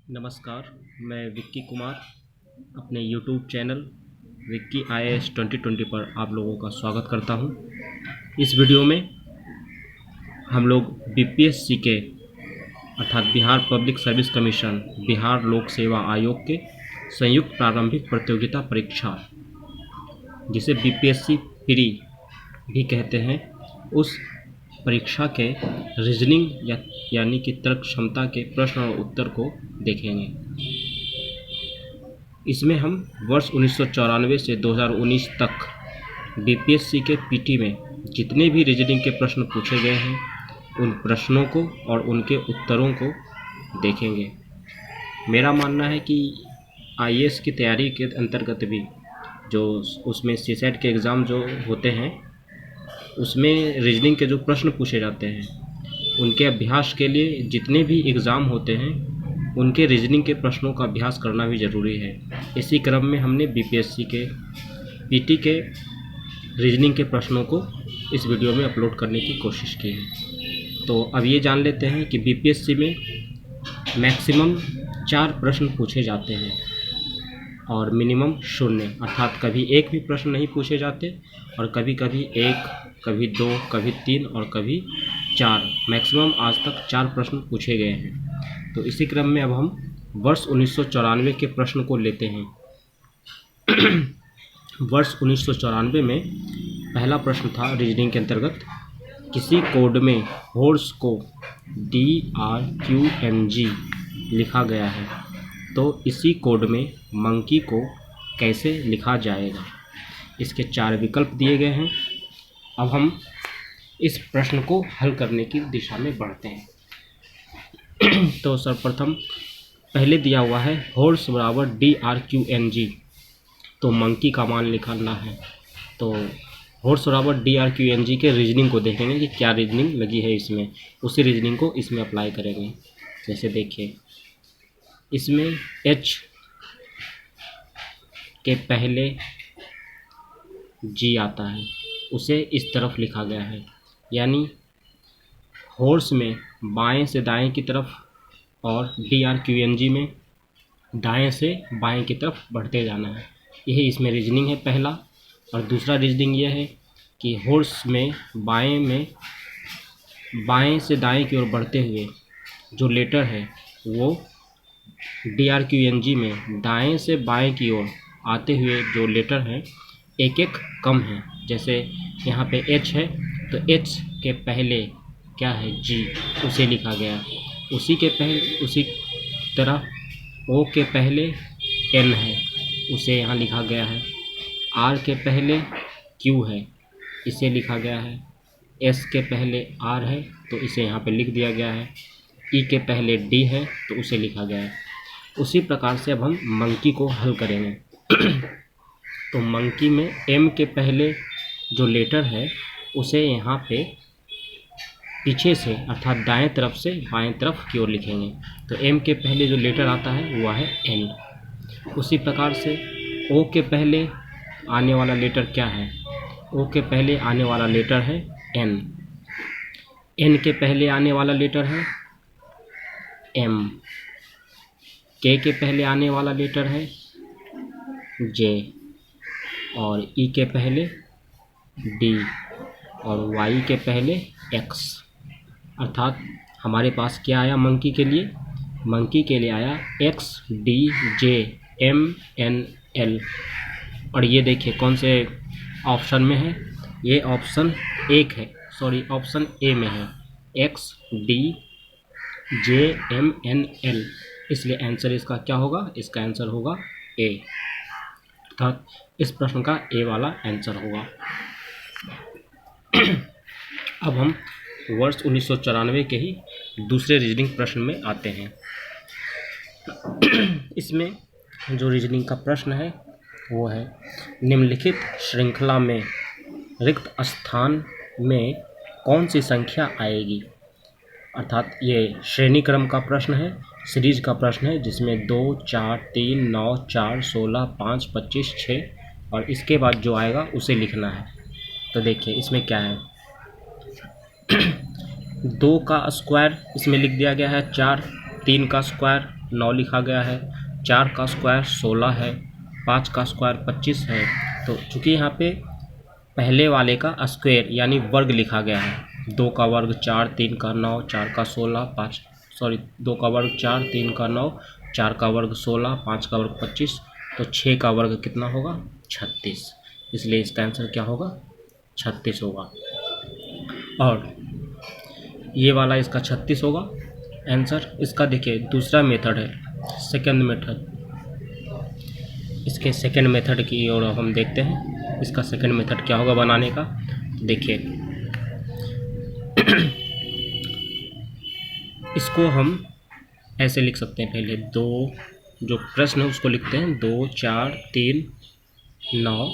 नमस्कार। मैं विक्की कुमार अपने यूट्यूब चैनल विक्की IAS 2020 पर आप लोगों का स्वागत करता हूं। इस वीडियो में हम लोग BPSC के अर्थात Bihar public service commission Bihar लोक सेवा आयोग के संयुक्त प्रारंभिक प्रतियोगिता परीक्षा, जिसे BPSC प्री भी कहते हैं, उस परीक्षा के रीजनिंग यानी कि तर्क क्षमता के प्रश्न और उत्तर को देखेंगे। इसमें हम वर्ष 1994 से 2019 तक BPSC के PT में जितने भी रीजनिंग के प्रश्न पूछे गए हैं उन प्रश्नों को और उनके उत्तरों को देखेंगे। मेरा मानना है कि IAS की तैयारी के अंतर्गत भी जो उसमें CSAT के एग्ज़ाम जो होते हैं उसमें रीजनिंग के जो प्रश्न पूछे जाते हैं उनके अभ्यास के लिए जितने भी एग्ज़ाम होते हैं उनके रीजनिंग के प्रश्नों का अभ्यास करना भी ज़रूरी है। इसी क्रम में हमने BPSC के PT के रीजनिंग के प्रश्नों को इस वीडियो में अपलोड करने की कोशिश की है। तो अब ये जान लेते हैं कि BPSC में मैक्सिमम 4 प्रश्न पूछे जाते हैं और मिनिमम 0, अर्थात कभी एक भी प्रश्न नहीं पूछे जाते और कभी कभी 1, कभी 2, कभी 3 और कभी 4। मैक्सिमम आज तक 4 प्रश्न पूछे गए हैं। तो इसी क्रम में अब हम वर्ष 1994 के प्रश्न को लेते हैं। वर्ष 1994 में पहला प्रश्न था रीजनिंग के अंतर्गत, किसी कोड में हॉर्स को DRQNG लिखा गया है, तो इसी कोड में मंकी को कैसे लिखा जाएगा। इसके 4 विकल्प दिए गए हैं। अब हम इस प्रश्न को हल करने की दिशा में बढ़ते हैं। तो सर्वप्रथम पहले दिया हुआ है हॉर्स बराबर DRQNG, तो मंकी का मान लिखना है। तो हॉर्स बराबर DRQNG के रीजनिंग को देखेंगे कि क्या रीजनिंग लगी है इसमें, उसी रीजनिंग को इसमें अप्लाई करेंगे। जैसे देखिए, इसमें H के पहले G आता है, उसे इस तरफ लिखा गया है, यानी हॉर्स में बाएं से दाएं की तरफ और DRQNG में दाएं से बाएं की तरफ बढ़ते जाना है। यही इसमें रीजनिंग है पहला। और दूसरा रीजनिंग यह है कि हॉर्स में बाएं से दाएं की ओर बढ़ते हुए जो लेटर है वो DRQNG में दाएं से बाएं की ओर आते हुए जो लेटर हैं एक एक कम है। जैसे यहाँ पे H है तो H के पहले क्या है, G, उसे लिखा गया। उसी तरह O के पहले N है, उसे यहाँ लिखा गया है। R के पहले Q है, इसे लिखा गया है। S के पहले R है तो इसे यहाँ पे लिख दिया गया है। E के पहले D है तो उसे लिखा गया है। उसी प्रकार से अब हम मंकी को हल करेंगे। तो मंकी में M के पहले जो लेटर है उसे यहाँ पे पीछे से अर्थात दाएं तरफ से बाएं तरफ की ओर लिखेंगे। तो M के पहले जो लेटर आता है वह है N। उसी प्रकार से O के पहले आने वाला लेटर क्या है, O के पहले आने वाला लेटर है N। N के पहले आने वाला लेटर है M। K के पहले आने वाला लेटर है J और E के पहले D और Y के पहले X। अर्थात हमारे पास क्या आया मंकी के लिए? मंकी के लिए आया X D J M N L। और ये देखिए कौन से ऑप्शन में है, ये ऑप्शन ऑप्शन A में है, X D J M N L। इसलिए आंसर इसका क्या होगा? इसका आंसर होगा A, अर्थात इस प्रश्न का A वाला आंसर होगा। अब हम वर्ष 1994 के ही दूसरे रीजनिंग प्रश्न में आते हैं। इसमें जो रीजनिंग का प्रश्न है वो है, निम्नलिखित श्रृंखला में रिक्त स्थान में कौन सी संख्या आएगी। अर्थात ये श्रेणी क्रम का प्रश्न है, सीरीज का प्रश्न है, जिसमें 2, 4, 3, 9, 4, 16, 5, 25, 6 और इसके बाद जो आएगा उसे लिखना है। तो देखिए इसमें क्या है, 2 का स्क्वायर इसमें लिख दिया गया है 4, 3 का स्क्वायर 9 लिखा गया है, 4 का स्क्वायर 16 है, 5 का स्क्वायर 25 है। तो चूँकि यहाँ पे पहले वाले का स्क्वायर यानी वर्ग लिखा गया है, 2 का वर्ग 4, 3 का 9, 4 का 16, 2 का वर्ग 4, 3 का 9, 4 का वर्ग 16, 5 का वर्ग 25, तो 6 का वर्ग कितना होगा? 36। इसलिए इसका आंसर क्या होगा? 36 होगा। और ये वाला इसका 36 होगा आंसर। इसका देखिए दूसरा मेथड है, सेकंड मेथड। इसके सेकंड मेथड की ओर हम देखते हैं। इसका सेकंड मेथड क्या होगा बनाने का? देखिए इसको हम ऐसे लिख सकते हैं। पहले दो जो प्रश्न है उसको लिखते हैं, 2, 4, 3, 9,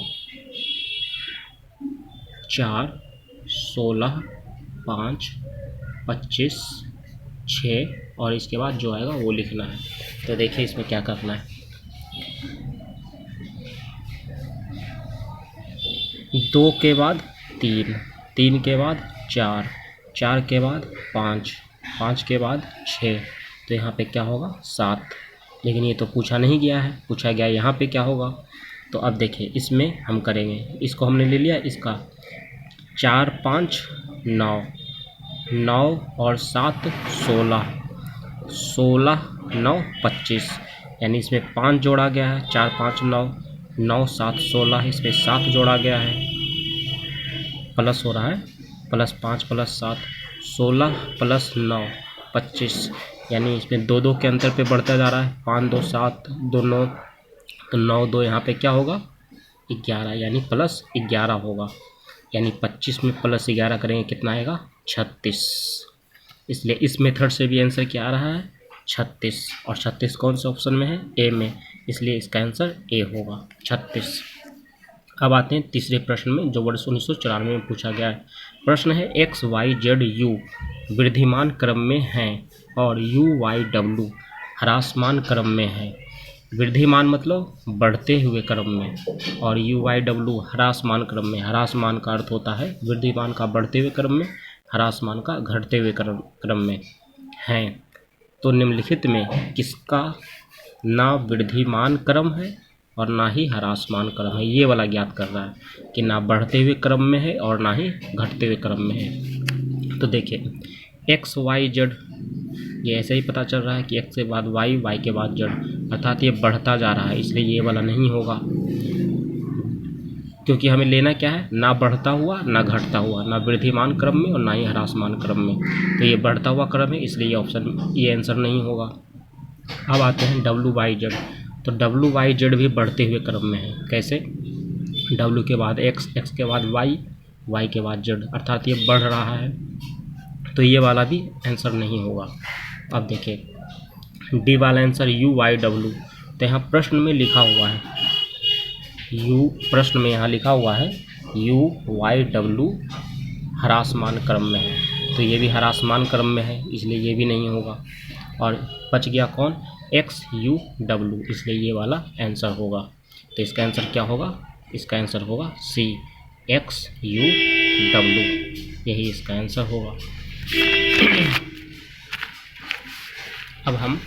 4, 16, 5, 25, 6 और इसके बाद जो आएगा वो लिखना है। तो देखिए इसमें क्या करना है। 2 के बाद 3, 3 के बाद 4, 4 के बाद 5, 5 के बाद 6, तो यहाँ पे क्या होगा? 7। लेकिन ये तो पूछा नहीं गया है, पूछा गया यहाँ पे क्या होगा। तो अब देखिए इसमें हम करेंगे, इसको हमने ले लिया, इसका 4, 5, 9, 9 और 7 16, 16, 9, 25, यानी इसमें 5 जोड़ा गया है। 4, 5, 9, 9, 7, 16, इसमें 7 जोड़ा गया है, प्लस हो रहा है, प्लस 5 प्लस 7, 16 प्लस 9, 25, यानी इसमें 2 2 के अंतर पे बढ़ता जा रहा है। 5 2 7, 2 9, तो 9 2 यहाँ पे क्या होगा? 11, यानी प्लस 11 होगा। यानी 25 में प्लस 11 करेंगे कितना आएगा? 36। इसलिए इस मेथड से भी आंसर क्या आ रहा है? 36। और 36 कौन से ऑप्शन में है? ए में, इसलिए इसका आंसर ए होगा, 36। अब आते हैं तीसरे प्रश्न में, जो वर्ष 1994 में पूछा गया है। प्रश्न है x, y, z, u Wriddhiman क्रम में हैं और u, y, w ह्रासमान क्रम में है। वृद्धिमान मतलब बढ़ते हुए क्रम में, और u, y, w ह्रासमान क्रम में। ह्रासमान का अर्थ होता है वृद्धिमान का बढ़ते हुए क्रम में, ह्रासमान का घटते हुए क्रम में हैं। तो निम्नलिखित में किसका ना वृद्धिमान क्रम है और ना ही ह्रासमान क्रम है? ये वाला ज्ञात कर रहा है कि ना बढ़ते हुए क्रम में है और ना ही घटते हुए क्रम में है। तो देखिए x, y, z, ये ऐसे ही पता चल रहा है कि x के बाद y, y के बाद z, अर्थात ये बढ़ता जा रहा है, इसलिए ये वाला नहीं होगा। क्योंकि हमें लेना क्या है? ना बढ़ता हुआ ना घटता हुआ, ना वृद्धिमान क्रम में और ना ही ह्रासमान क्रम में। तो ये बढ़ता हुआ क्रम है, इसलिए ये ऑप्शन, ये आंसर नहीं होगा। अब आते हैं w, y, z। तो w, y, z भी बढ़ते हुए क्रम में है। कैसे? w के बाद x, x के बाद y, y के बाद z, अर्थात ये बढ़ रहा है, तो ये वाला भी आंसर नहीं होगा। अब देखिए डी वाला आंसर u, y, w। तो यहाँ प्रश्न में लिखा हुआ है प्रश्न में यहाँ लिखा हुआ है u, y, w ह्रासमान क्रम में है, तो ये भी ह्रासमान क्रम में है, इसलिए ये भी नहीं होगा। और बच गया कौन? x, u, w, इसलिए ये वाला आंसर होगा। तो इसका आंसर क्या होगा? इसका आंसर होगा सी, x, u, w, यही इसका आंसर होगा। अब हम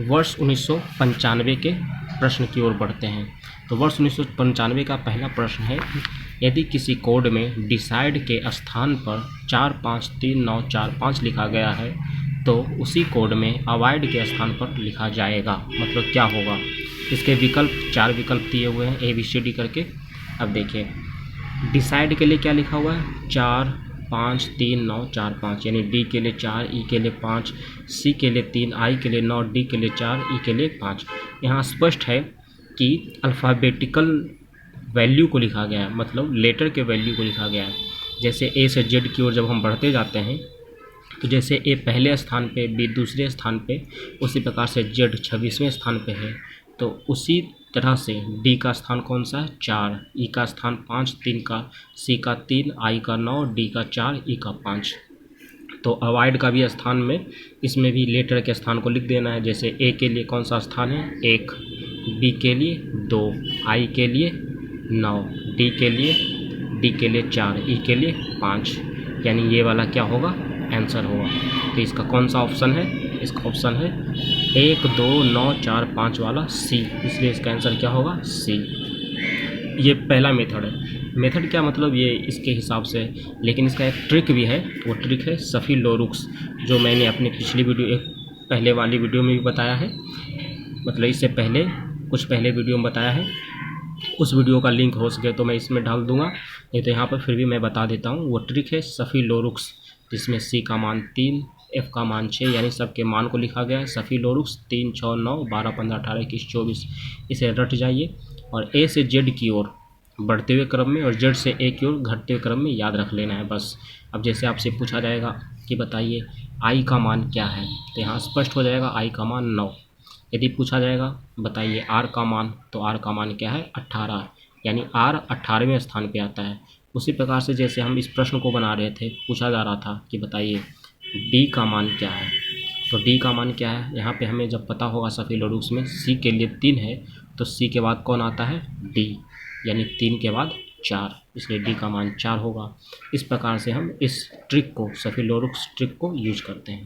वर्ष 1995 के प्रश्न की ओर बढ़ते हैं। तो वर्ष 1995 का पहला प्रश्न है, यदि किसी कोड में डिसाइड के स्थान पर 4 5 3 9 4 5 लिखा गया है तो उसी कोड में अवॉइड के स्थान पर लिखा जाएगा, मतलब क्या होगा? इसके विकल्प 4 विकल्प दिए हुए हैं ABCD करके। अब देखिए डिसाइड के लिए क्या लिखा हुआ है? 4 5 3 9 4 5, यानी डी के लिए 4, ई के लिए 5, सी के लिए 3, आई के लिए 9, डी के लिए 4, ई के लिए 5। यहाँ स्पष्ट है कि अल्फ़ाबेटिकल वैल्यू को लिखा गया है, मतलब लेटर के वैल्यू को लिखा गया है। जैसे ए से जेड की ओर जब हम बढ़ते जाते हैं तो जैसे ए पहले स्थान पे, बी दूसरे स्थान पे, उसी प्रकार से जेड 26वें स्थान पे है। तो उसी तरह से डी का स्थान कौन सा है? 4, ई का स्थान 5, 3 का, सी का 3, आई का 9, डी का 4, ई का 5। तो अवॉइड का भी स्थान में इसमें भी लेटर के स्थान को लिख देना है। जैसे ए के लिए कौन सा स्थान है? 1, बी के लिए 2, आई के लिए 9, डी के लिए 4, ई के लिए 5, यानी ये वाला क्या होगा? आंसर होगा। तो इसका कौन सा ऑप्शन है? इसका ऑप्शन है 1 2 9 4 5 वाला सी, इसलिए इसका आंसर क्या होगा सी। ये पहला मेथड है। मेथड क्या मतलब ये इसके हिसाब से, लेकिन इसका एक ट्रिक भी है, वो ट्रिक है सफ़ी लोरुक्स, जो मैंने अपनी पिछली वीडियो एक पहले वाली वीडियो में भी बताया है, मतलब इससे पहले कुछ पहले वीडियो में बताया है। उस वीडियो का लिंक हो सके तो मैं इसमें डाल दूंगा, नहीं तो यहाँ पर फिर भी मैं बता देता हूँ। वो ट्रिक है सफ़ी लोरुक्स, जिसमें सी का मान 3, एफ का मान 6, यानी सबके मान को लिखा गया है। सफ़ी लोरुक्स 3 6 9 12 15 18 21 24, इसे रट जाइए और ए से जेड की ओर बढ़ते हुए क्रम में और जेड से ए की ओर घटते हुए क्रम में याद रख लेना है बस। अब जैसे आपसे पूछा जाएगा कि बताइए आई का मान क्या है, तो यहाँ स्पष्ट हो जाएगा आई का मान 9। यदि पूछा जाएगा बताइए आर का मान, तो आर का मान क्या है 18, यानी आर 18वें स्थान पे आता है। उसी प्रकार से जैसे हम इस प्रश्न को बना रहे थे, पूछा जा रहा था कि बताइए डी का मान क्या है, तो डी का मान क्या है, यहाँ पे हमें जब पता होगा सफ़ी लोरुक्स में सी के लिए 3 है, तो सी के बाद कौन आता है डी, यानी 3 के बाद 4, इसलिए डी का मान 4 होगा। इस प्रकार से हम इस ट्रिक को, सफ़ी लोरुक्स ट्रिक को यूज करते हैं।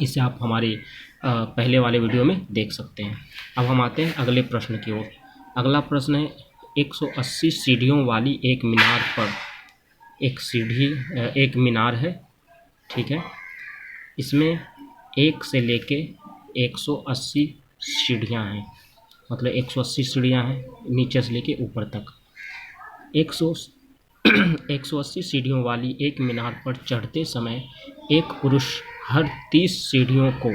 इसे आप हमारी पहले वाले वीडियो में देख सकते हैं। अब हम आते हैं अगले प्रश्न की ओर। अगला प्रश्न है 180 सीढ़ियों वाली एक मीनार पर, एक मीनार है, ठीक है। इसमें 1 से लेके 180 सीढ़ियाँ हैं, मतलब 180 सीढ़ियाँ हैं नीचे से लेके ऊपर तक। 180 सीढ़ियों वाली एक मीनार पर चढ़ते समय एक पुरुष हर 30 सीढ़ियों को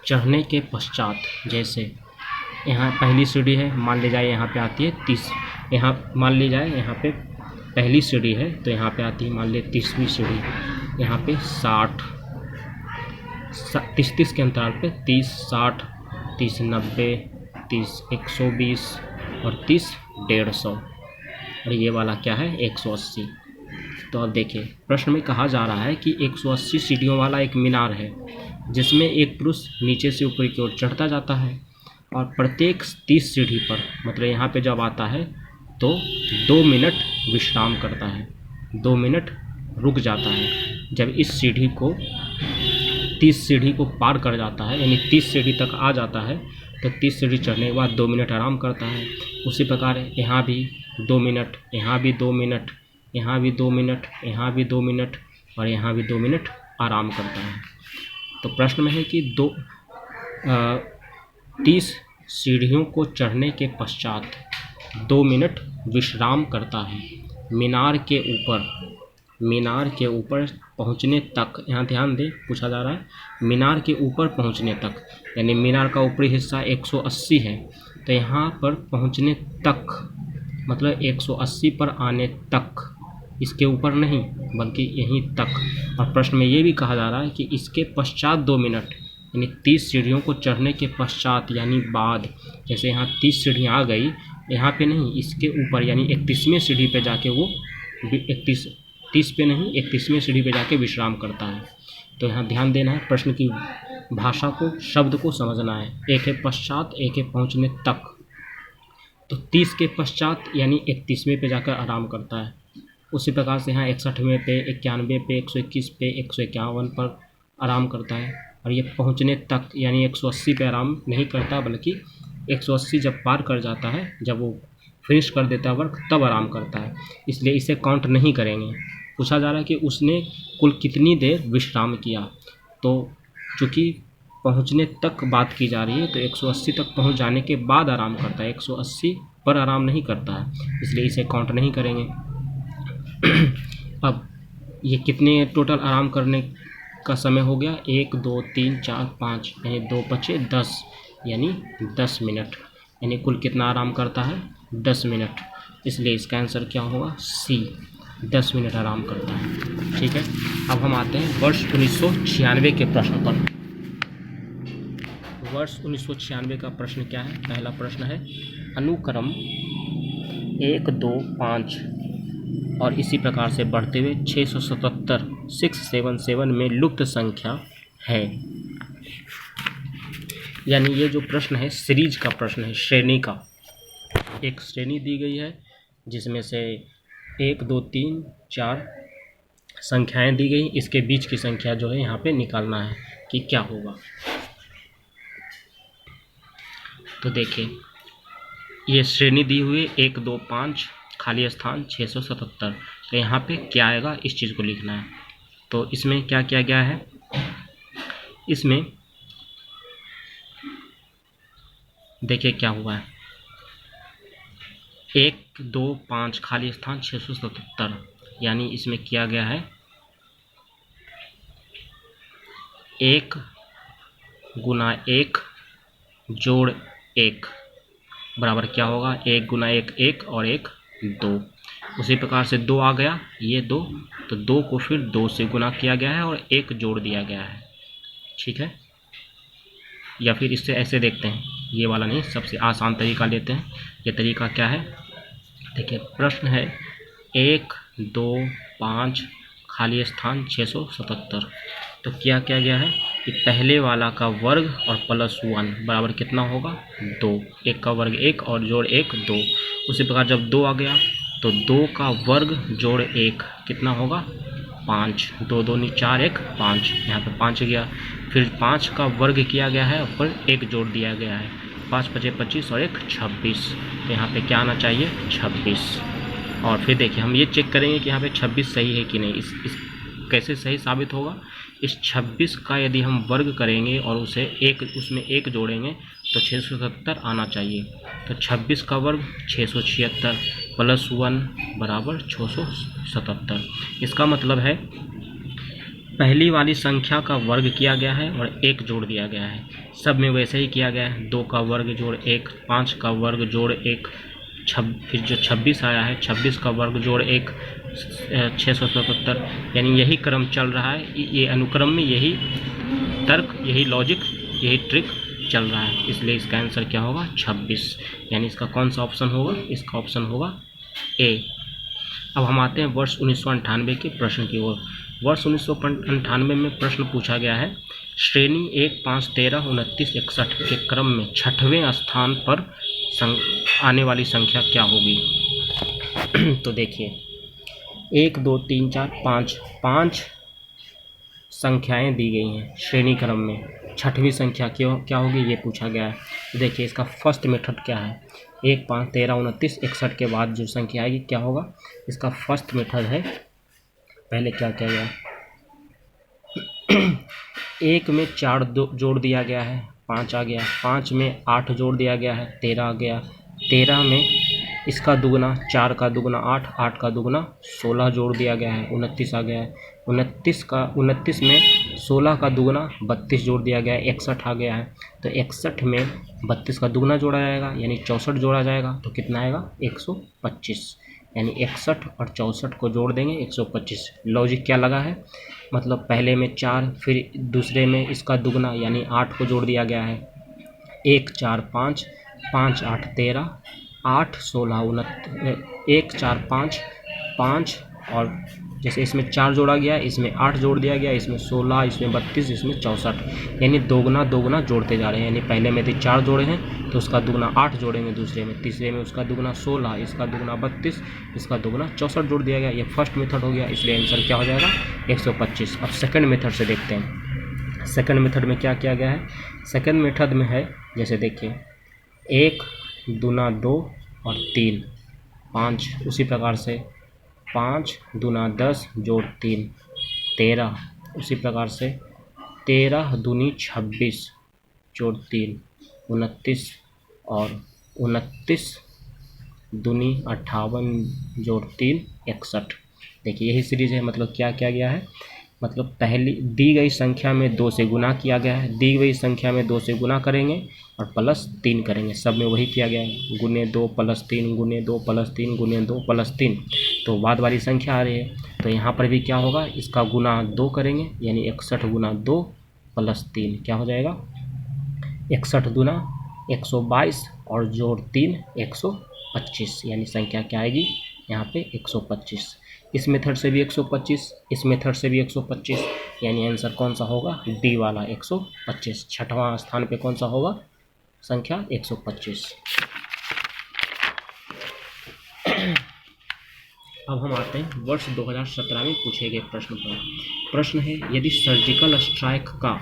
चढ़ने के पश्चात, जैसे यहाँ पहली सीढ़ी है, मान ली जाए यहाँ पे आती है 30, यहाँ मान ली जाए यहाँ पे पहली सीढ़ी है तो यहाँ पे आती है मान ली 30वीं सीढ़ी, यहाँ पे 60 30 के अंतराल पे 30 60 30 90 30 120 और 30 150, और ये वाला क्या है 180। तो अब देखिए प्रश्न में कहा जा रहा है कि 180 सीढ़ियों वाला एक मीनार है, जिसमें एक पुरुष नीचे से ऊपर की ओर चढ़ता जाता है और प्रत्येक 30 सीढ़ी पर, मतलब यहाँ पे जब आता है तो 2 मिनट विश्राम करता है, 2 मिनट रुक जाता है। जब इस सीढ़ी को 30 सीढ़ी को पार कर जाता है, यानी 30 सीढ़ी तक आ जाता है, तो 30 सीढ़ी चढ़ने के बाद 2 मिनट आराम करता है। उसी प्रकार यहाँ भी 2 मिनट, यहाँ भी 2 मिनट, यहाँ भी 2 मिनट, यहाँ भी 2 मिनट और यहाँ भी 2 मिनट आराम करता है। तो प्रश्न में है कि 30 सीढ़ियों को चढ़ने के पश्चात 2 मिनट विश्राम करता है। मीनार के ऊपर पहुंचने तक, यहाँ ध्यान दें पूछा जा रहा है मीनार के ऊपर पहुंचने तक, यानी मीनार का ऊपरी हिस्सा 180 है, तो यहाँ पर पहुंचने तक मतलब 180 पर आने तक, इसके ऊपर नहीं बल्कि यहीं तक। और प्रश्न में ये भी कहा जा रहा है कि इसके पश्चात 2 मिनट, यानी 30 सीढ़ियों को चढ़ने के पश्चात यानी बाद, जैसे यहाँ 30 सीढ़ियाँ आ गई, यहाँ पे नहीं इसके ऊपर, यानी 31वें सीढ़ी पे जाके वो 30 पे नहीं 31वें सीढ़ी पे जाके विश्राम करता है। तो यहाँ ध्यान देना है, प्रश्न की भाषा को, शब्द को समझना है। एक है पश्चात, एक है पहुँचने तक। तो 30 के पश्चात यानी 31वें पे जाकर आराम करता है। उसी प्रकार से यहाँ 61वें पे, 91 पे, 121 पे, 151 पर आराम करता है। और ये पहुँचने तक यानी 180 पे आराम नहीं करता, बल्कि 180 जब पार कर जाता है, जब वो फिनिश कर देता है वर्क, तब आराम करता है। इसलिए इसे काउंट नहीं करेंगे। पूछा जा रहा है कि उसने कुल कितनी देर विश्राम किया, तो चूँकि पहुँचने तक बात की जा रही है, तो 180 तक पहुँच जाने के बाद आराम करता है, 180 पर आराम नहीं करता है, इसलिए इसे काउंट नहीं करेंगे। अब ये कितने टोटल आराम करने का समय हो गया, 1 2 3 4 5, यानी 2 5 10, यानी 10 मिनट, यानी कुल कितना आराम करता है 10 मिनट। इसलिए इसका आंसर क्या होगा सी, 10 मिनट आराम करता है। ठीक है, अब हम आते हैं वर्ष 1996 के प्रश्न पर। वर्ष 1996 का प्रश्न क्या है? पहला प्रश्न है अनुक्रम 1 2 5 और इसी प्रकार से बढ़ते हुए 677 677 में लुप्त संख्या है। यानी ये जो प्रश्न है सीरीज का प्रश्न है, श्रेणी का। एक श्रेणी दी गई है जिसमें से 1 2 3 4 संख्याएं दी गई, इसके बीच की संख्या जो है यहाँ पे निकालना है। कि क्या होगा। तो देखिए ये श्रेणी दी हुई 1 2 5 खाली स्थान 677। तो यहाँ पे क्या आएगा इस चीज़ को लिखना है। तो इसमें क्या किया गया है, इसमें देखिए क्या हुआ है, 1 2 5 खाली स्थान 677, यानी इसमें किया गया है 1 गुना 1 जोड़ 1 बराबर क्या होगा, 1 गुना 1 1 और 1 2। उसी प्रकार से 2 आ गया, ये 2, तो 2 को फिर 2 से गुना किया गया है और 1 जोड़ दिया गया है। ठीक है, या फिर इससे ऐसे देखते हैं, ये वाला नहीं, सबसे आसान तरीका लेते हैं। ये तरीका क्या है, देखिए प्रश्न है 1 2 5 खाली स्थान 677। तो क्या किया गया है कि पहले वाला का वर्ग और प्लस 1 बराबर कितना होगा 2, 1 का वर्ग 1 और जोड़ 1 2। उसी प्रकार जब 2 आ गया तो 2 का वर्ग जोड़ 1 कितना होगा 5, 2 2 नहीं 4 1 5, यहाँ पे 5 गया। फिर 5 का वर्ग किया गया है, ऊपर 1 जोड़ दिया गया है, 5 5 25 और 1 26। तो यहाँ पे क्या आना चाहिए 26। और फिर देखिए हम ये चेक करेंगे कि यहाँ पे 26 सही है कि नहीं। इस कैसे सही साबित होगा, इस 26 का यदि हम वर्ग करेंगे और उसे उसमें 1 जोड़ेंगे तो 677 आना चाहिए। तो 26 का वर्ग 676 प्लस 1 बराबर 677। इसका मतलब है पहली वाली संख्या का वर्ग किया गया है और 1 जोड़ दिया गया है। सब में वैसे ही किया गया है, 2 का वर्ग जोड़ 1, 5 का वर्ग जोड़ 1, फिर जो 26 आया है 26 का वर्ग जोड़ 1 677। यानी यही क्रम चल रहा है, ये अनुक्रम में यही तर्क, यही लॉजिक, यही ट्रिक चल रहा है। इसलिए इसका आंसर क्या होगा 26। यानी इसका कौन सा ऑप्शन होगा, इसका ऑप्शन होगा ए। अब हम आते हैं वर्ष 1998 के प्रश्न की ओर। वर्ष 1998 में प्रश्न पूछा गया है, श्रेणी 1 5 13 29 61 के क्रम में 6वें स्थान पर आने वाली संख्या क्या होगी। तो देखिए 1 2 3 4 5 5 संख्याएं दी गई हैं श्रेणी क्रम में, 6वीं संख्या क्या होगी ये पूछा गया है। तो देखिए इसका फर्स्ट मेथड क्या है, 1 5 13 29 61 के बाद जो संख्या आएगी क्या होगा, इसका फर्स्ट मेथड है। पहले क्या किया गया, 1 में 4 जोड़ दिया गया है, 5 आ गया, 5 में 8 जोड़ दिया गया है, 13 आ गया, 13 में इसका दुगना 4 का दुगना 8, 8 का दुगना 16 जोड़ दिया गया है, 29 आ गया है, 29 में 16 का दुगना 32 जोड़ दिया गया है, 61 आ गया है। तो 61 में 32 का दुगना जोड़ा जाएगा यानी 64 जोड़ा जाएगा, तो कितना आएगा 125। यानी 61 और 64 को जोड़ देंगे 125। लॉजिक क्या लगा है, मतलब पहले में 4, फिर दूसरे में इसका दुगना यानी 8 को जोड़ दिया गया है, 1 4 5 5 8 13 8 16 1 4 5 5 और जैसे इसमें 4 जोड़ा गया, इसमें 8 जोड़ दिया गया, इसमें 16, इसमें 32, इसमें 64। यानी दोगुना दोगुना जोड़ते जा रहे हैं। यानी पहले में यदि 4 जोड़े हैं तो उसका दुगना 8 जोड़ेंगे, दूसरे में, तीसरे में उसका दुगना 16, इसका दुगना 32, इसका दुगना 64 जोड़ दिया गया। ये फर्स्ट मेथड हो गया, इसलिए आंसर क्या हो जाएगा 125। अब सेकंड मेथड से देखते हैं, सेकंड मेथड में क्या किया गया है। सेकंड मेथड में है, जैसे देखिए 1 दूना 2 और 3 5, उसी प्रकार से 5 दूना 10 जोड़ 3 13, उसी प्रकार से 13 दूनी 26 जोड़ 3 29 और 29 दूनी 58 जोड़ 3 61। देखिए यही सीरीज है। मतलब क्या किया गया है, मतलब पहली दी गई संख्या में 2 से गुना किया गया है, दी गई संख्या में 2 से गुना करेंगे और प्लस 3 करेंगे। सब में वही किया गया है, गुने 2 प्लस 3 गुने 2 प्लस 3 गुने 2 प्लस 3। तो बाद वाली संख्या आ रही है, तो यहाँ पर भी क्या होगा, इसका गुना 2 करेंगे यानी 61 गुना 2 प्लस 3 क्या हो जाएगा 61 दूना 122 और जोड़ 3 125। यानी संख्या क्या आएगी यहाँ पे 125। इस मेथड से भी 125, इस मेथड से भी 125। यानी आंसर कौन सा होगा, डी वाला 125। छठवां स्थान पे कौन सा होगा संख्या 125। अब हम आते हैं वर्ष 2017 में पूछे गए प्रश्न पर। प्रश्न है, यदि सर्जिकल स्ट्राइक का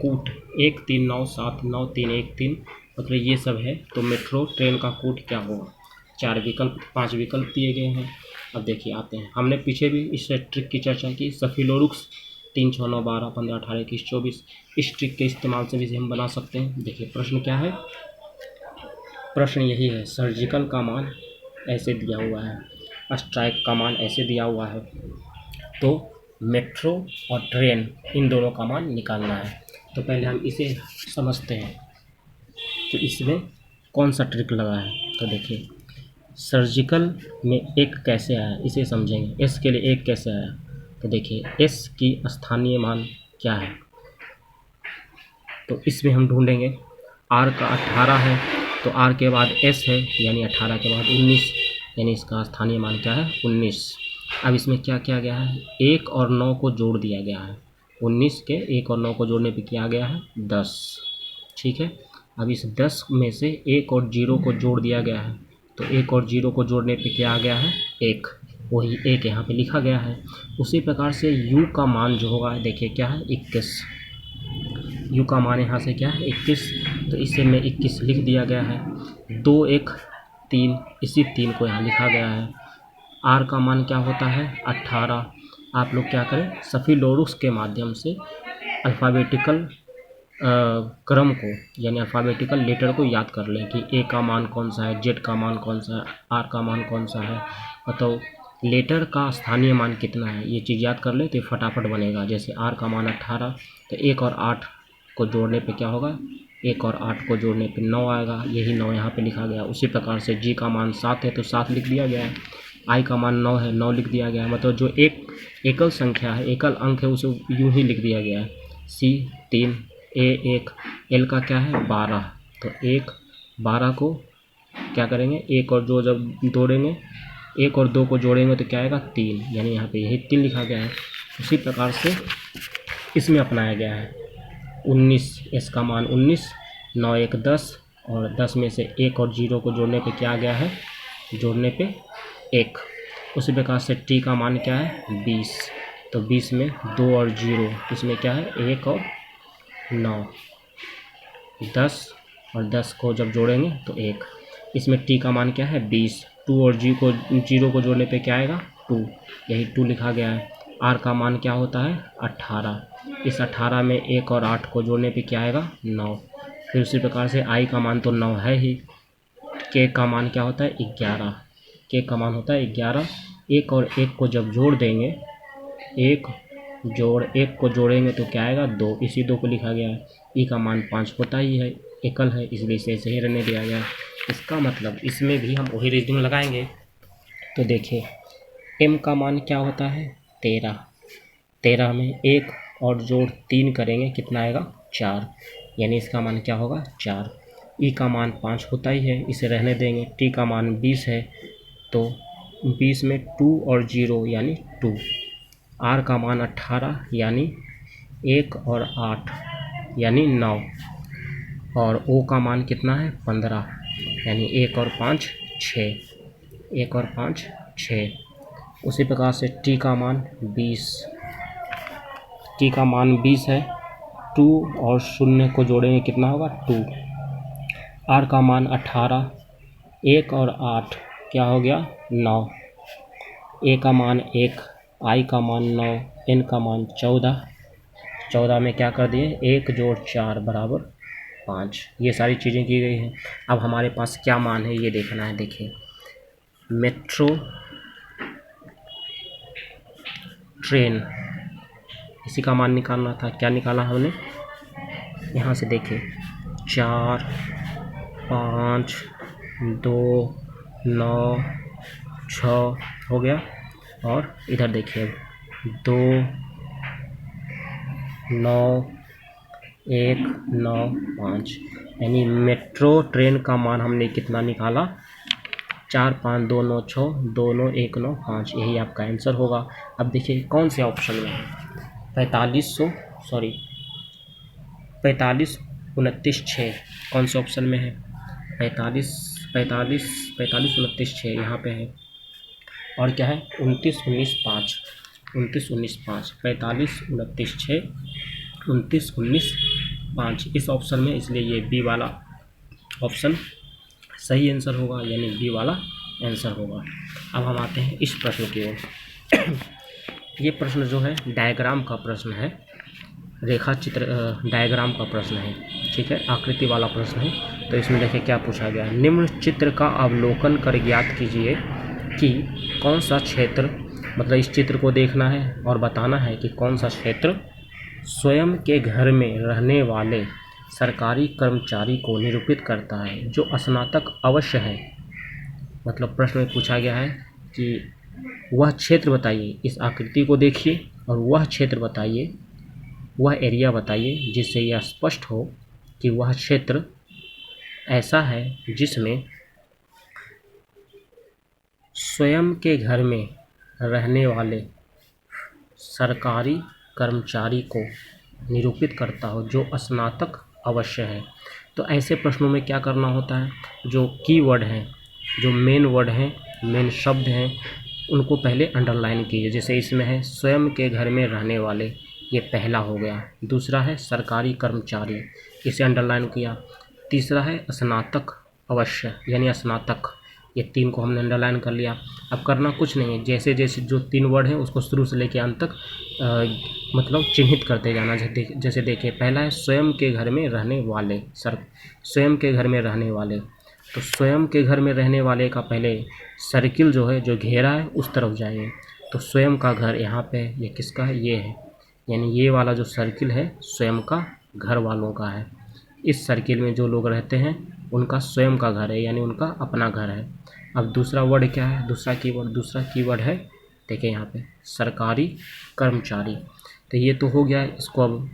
कूट 13979313 मतलब ये सब है। तो मेट्रो ट्रेन का कूट क्या होगा? 4 विकल्प 5 विकल्प दिए गए हैं। अब देखिए आते हैं, हमने पीछे भी इस ट्रिक की चर्चा की, सफिलोरुक्स 3 6 9 12 15 18 21 24। इस ट्रिक के इस्तेमाल से भी हम बना सकते हैं। देखिए प्रश्न क्या है, प्रश्न यही है, सर्जिकल का मान ऐसे दिया हुआ है, स्ट्राइक का मान ऐसे दिया हुआ है, तो मेट्रो और ट्रेन इन दोनों का मान निकालना है। तो पहले हम इसे समझते हैं कि इसमें कौन सा ट्रिक लगा है। तो देखिए सर्जिकल में एक कैसे आया इसे समझेंगे। एस के लिए एक कैसे आया, तो देखिए एस की स्थानीय मान क्या है, तो इसमें हम ढूंढेंगे। आर का 18 है, तो आर के बाद एस है यानी 18 के बाद 19, यानी इसका स्थानीय मान क्या है 19। अब इसमें क्या किया गया है, 1 और 9 को जोड़ दिया गया है। 19 के 1 और 9 को जोड़ने पे किया गया है 10, ठीक है। अब इस 10 में से 1 और 0 को जोड़ दिया गया है, तो 1 और 0 को जोड़ने पे क्या आ गया है 1, वही 1 यहाँ पे लिखा गया है। उसी प्रकार से u का मान जो होगा देखिए क्या है 21, u का मान यहाँ से क्या है 21, तो इसे में 21 लिख दिया गया है। 2 1 3, इसी 3 को यहाँ लिखा गया है। r का मान क्या होता है 18। आप लोग क्या करें, सफिलोरुक्स के माध्यम से अल्फ़ाबेटिकल क्रम को यानी अल्फ़ाबेटिकल लेटर को याद कर लें कि ए का मान कौन सा है, जेड का मान कौन सा है, आर का मान कौन सा है, मतलब लेटर का स्थानीय मान कितना है, ये चीज़ याद कर ले तो फटाफट बनेगा। जैसे आर का मान 18, तो 1 और 8 को जोड़ने पे क्या होगा, 1 और 8 को जोड़ने पे 9 आएगा, यही 9 यहाँ पे लिखा गया। उसी प्रकार से जी का मान 7 है तो 7 लिख दिया गया है। आई का मान 9 है, 9 लिख दिया गया है, मतलब जो एक एकल संख्या है, एकल अंक है, उसे यूँ ही लिख दिया गया है। सी 3, ए 1, एल का क्या है 12, तो 1 12 को क्या करेंगे, 1 और 2 जब जोड़ेंगे, 1 और 2 को जोड़ेंगे तो क्या आएगा 3, यानी यहाँ पे यही 3 लिखा गया है। उसी प्रकार से इसमें अपनाया गया है 19, एस का मान 19, 9 1 10, और 10 में से 1 और 0 को जोड़ने पे क्या आ गया है, जोड़ने पे 1। उसी प्रकार से टी का मान क्या है 20, तो 20 में 2 और 0, इसमें क्या है 1 और 9, 10 और 10 को जब जोड़ेंगे तो 1। इसमें टी का मान क्या है 20, 2 और 0 को जोड़ने पे क्या आएगा 2, यही 2 लिखा गया है। आर का मान क्या होता है 18, इस 18 में 1 और 8 को जोड़ने पे क्या आएगा 9। फिर उसी प्रकार से आई का मान तो 9 है ही। के का मान क्या होता है 11, के का मान होता है 11, 1 और 1 को जब जोड़ देंगे, 1 जोड़ 1 को जोड़ेंगे तो क्या आएगा 2, इसी 2 को लिखा गया है। ई का मान 5 होता ही है, एकल है, इसलिए इसे ऐसे ही रहने दिया गया है। इसका मतलब इसमें भी हम वही रीजनिंग लगाएंगे। तो देखिए एम का मान क्या होता है 13, 13 में 1 और जोड़ 3 करेंगे कितना आएगा 4, यानी इसका मान क्या होगा 4। ई का मान 5 होता ही है, इसे रहने देंगे। टी का मान 20 है, तो 20 में 2 और 0 यानी 2। आर का मान 18 यानी 1 और 8 यानी 9, और ओ का मान कितना है 15, यानी 1 और 5 6, 1 और 5 6। उसी प्रकार से टी का मान 20, टी का मान 20 है, 2 और 0 को जोड़ेंगे कितना होगा 2। आर का मान 18, 1 और 8 क्या हो गया 9, ए का मान 1, आई का मान 9, एन का मान 14, 14 में क्या कर दिए 1 जोड़ 4 बराबर 5। ये सारी चीज़ें की गई हैं। अब हमारे पास क्या मान है ये देखना है। देखिए मेट्रो ट्रेन, इसी का मान निकालना था। क्या निकाला हमने, यहाँ से देखिए 4 5 2 9 6 हो गया, और इधर देखिए 2 9 1 9 5, यानी मेट्रो ट्रेन का मान हमने कितना निकाला 4 5 2 9 6 2 9 1 9 5, यही आपका आंसर होगा। अब देखिए कौन से ऑप्शन में है, 45 29 6, कौन से ऑप्शन में है 45 29 6 यहाँ पे है, और क्या है 29 19 5, 29 19 5, 45 29 6, 29 19 5 इस ऑप्शन में, इसलिए ये बी वाला ऑप्शन सही आंसर होगा, यानी बी वाला आंसर होगा। अब हम आते हैं इस प्रश्न की ओर। ये प्रश्न जो है डायग्राम का प्रश्न है, रेखा चित्र डायग्राम का प्रश्न है, ठीक है, आकृति वाला प्रश्न है। तो इसमें देखिए क्या पूछा गया है। निम्न चित्र का अवलोकन कर ज्ञात कीजिए कि कौन सा क्षेत्र, मतलब इस चित्र को देखना है और बताना है कि कौन सा क्षेत्र स्वयं के घर में रहने वाले सरकारी कर्मचारी को निरूपित करता है जो स्नातक अवश्य है। मतलब प्रश्न में पूछा गया है कि वह क्षेत्र बताइए, इस आकृति को देखिए और वह क्षेत्र बताइए, वह एरिया बताइए जिससे यह स्पष्ट हो कि वह क्षेत्र ऐसा है जिसमें स्वयं के घर में रहने वाले सरकारी कर्मचारी को निरूपित करता हो जो स्नातक अवश्य है। तो ऐसे प्रश्नों में क्या करना होता है, जो कीवर्ड हैं, जो मेन वर्ड हैं, मेन शब्द हैं, उनको पहले अंडरलाइन कीजिए। जैसे इसमें है स्वयं के घर में रहने वाले, ये पहला हो गया। दूसरा है सरकारी कर्मचारी, इसे अंडरलाइन किया। तीसरा है स्नातक अवश्य, यानी स्नातक, ये 3 को हमने अंडरलाइन कर लिया। अब करना कुछ नहीं है, जैसे जैसे जो 3 वर्ड हैं उसको शुरू से लेकर अंत तक मतलब चिन्हित करते जाना। जैसे देखिए पहला है स्वयं के घर में रहने वाले, स्वयं के घर में रहने वाले। तो स्वयं के घर में रहने वाले का पहले सर्किल जो है, जो घेरा है, उस तरफ जाइए। तो स्वयं का घर यहाँ पे ये किसका है, ये है, यानी ये वाला जो सर्किल है स्वयं का घर वालों का है। इस सर्किल में जो लोग रहते हैं उनका स्वयं का घर है, यानी उनका अपना घर है। अब दूसरा वर्ड क्या है, दूसरा कीवर्ड है, देखिए यहाँ पे सरकारी कर्मचारी। तो ये तो हो गया, इसको अब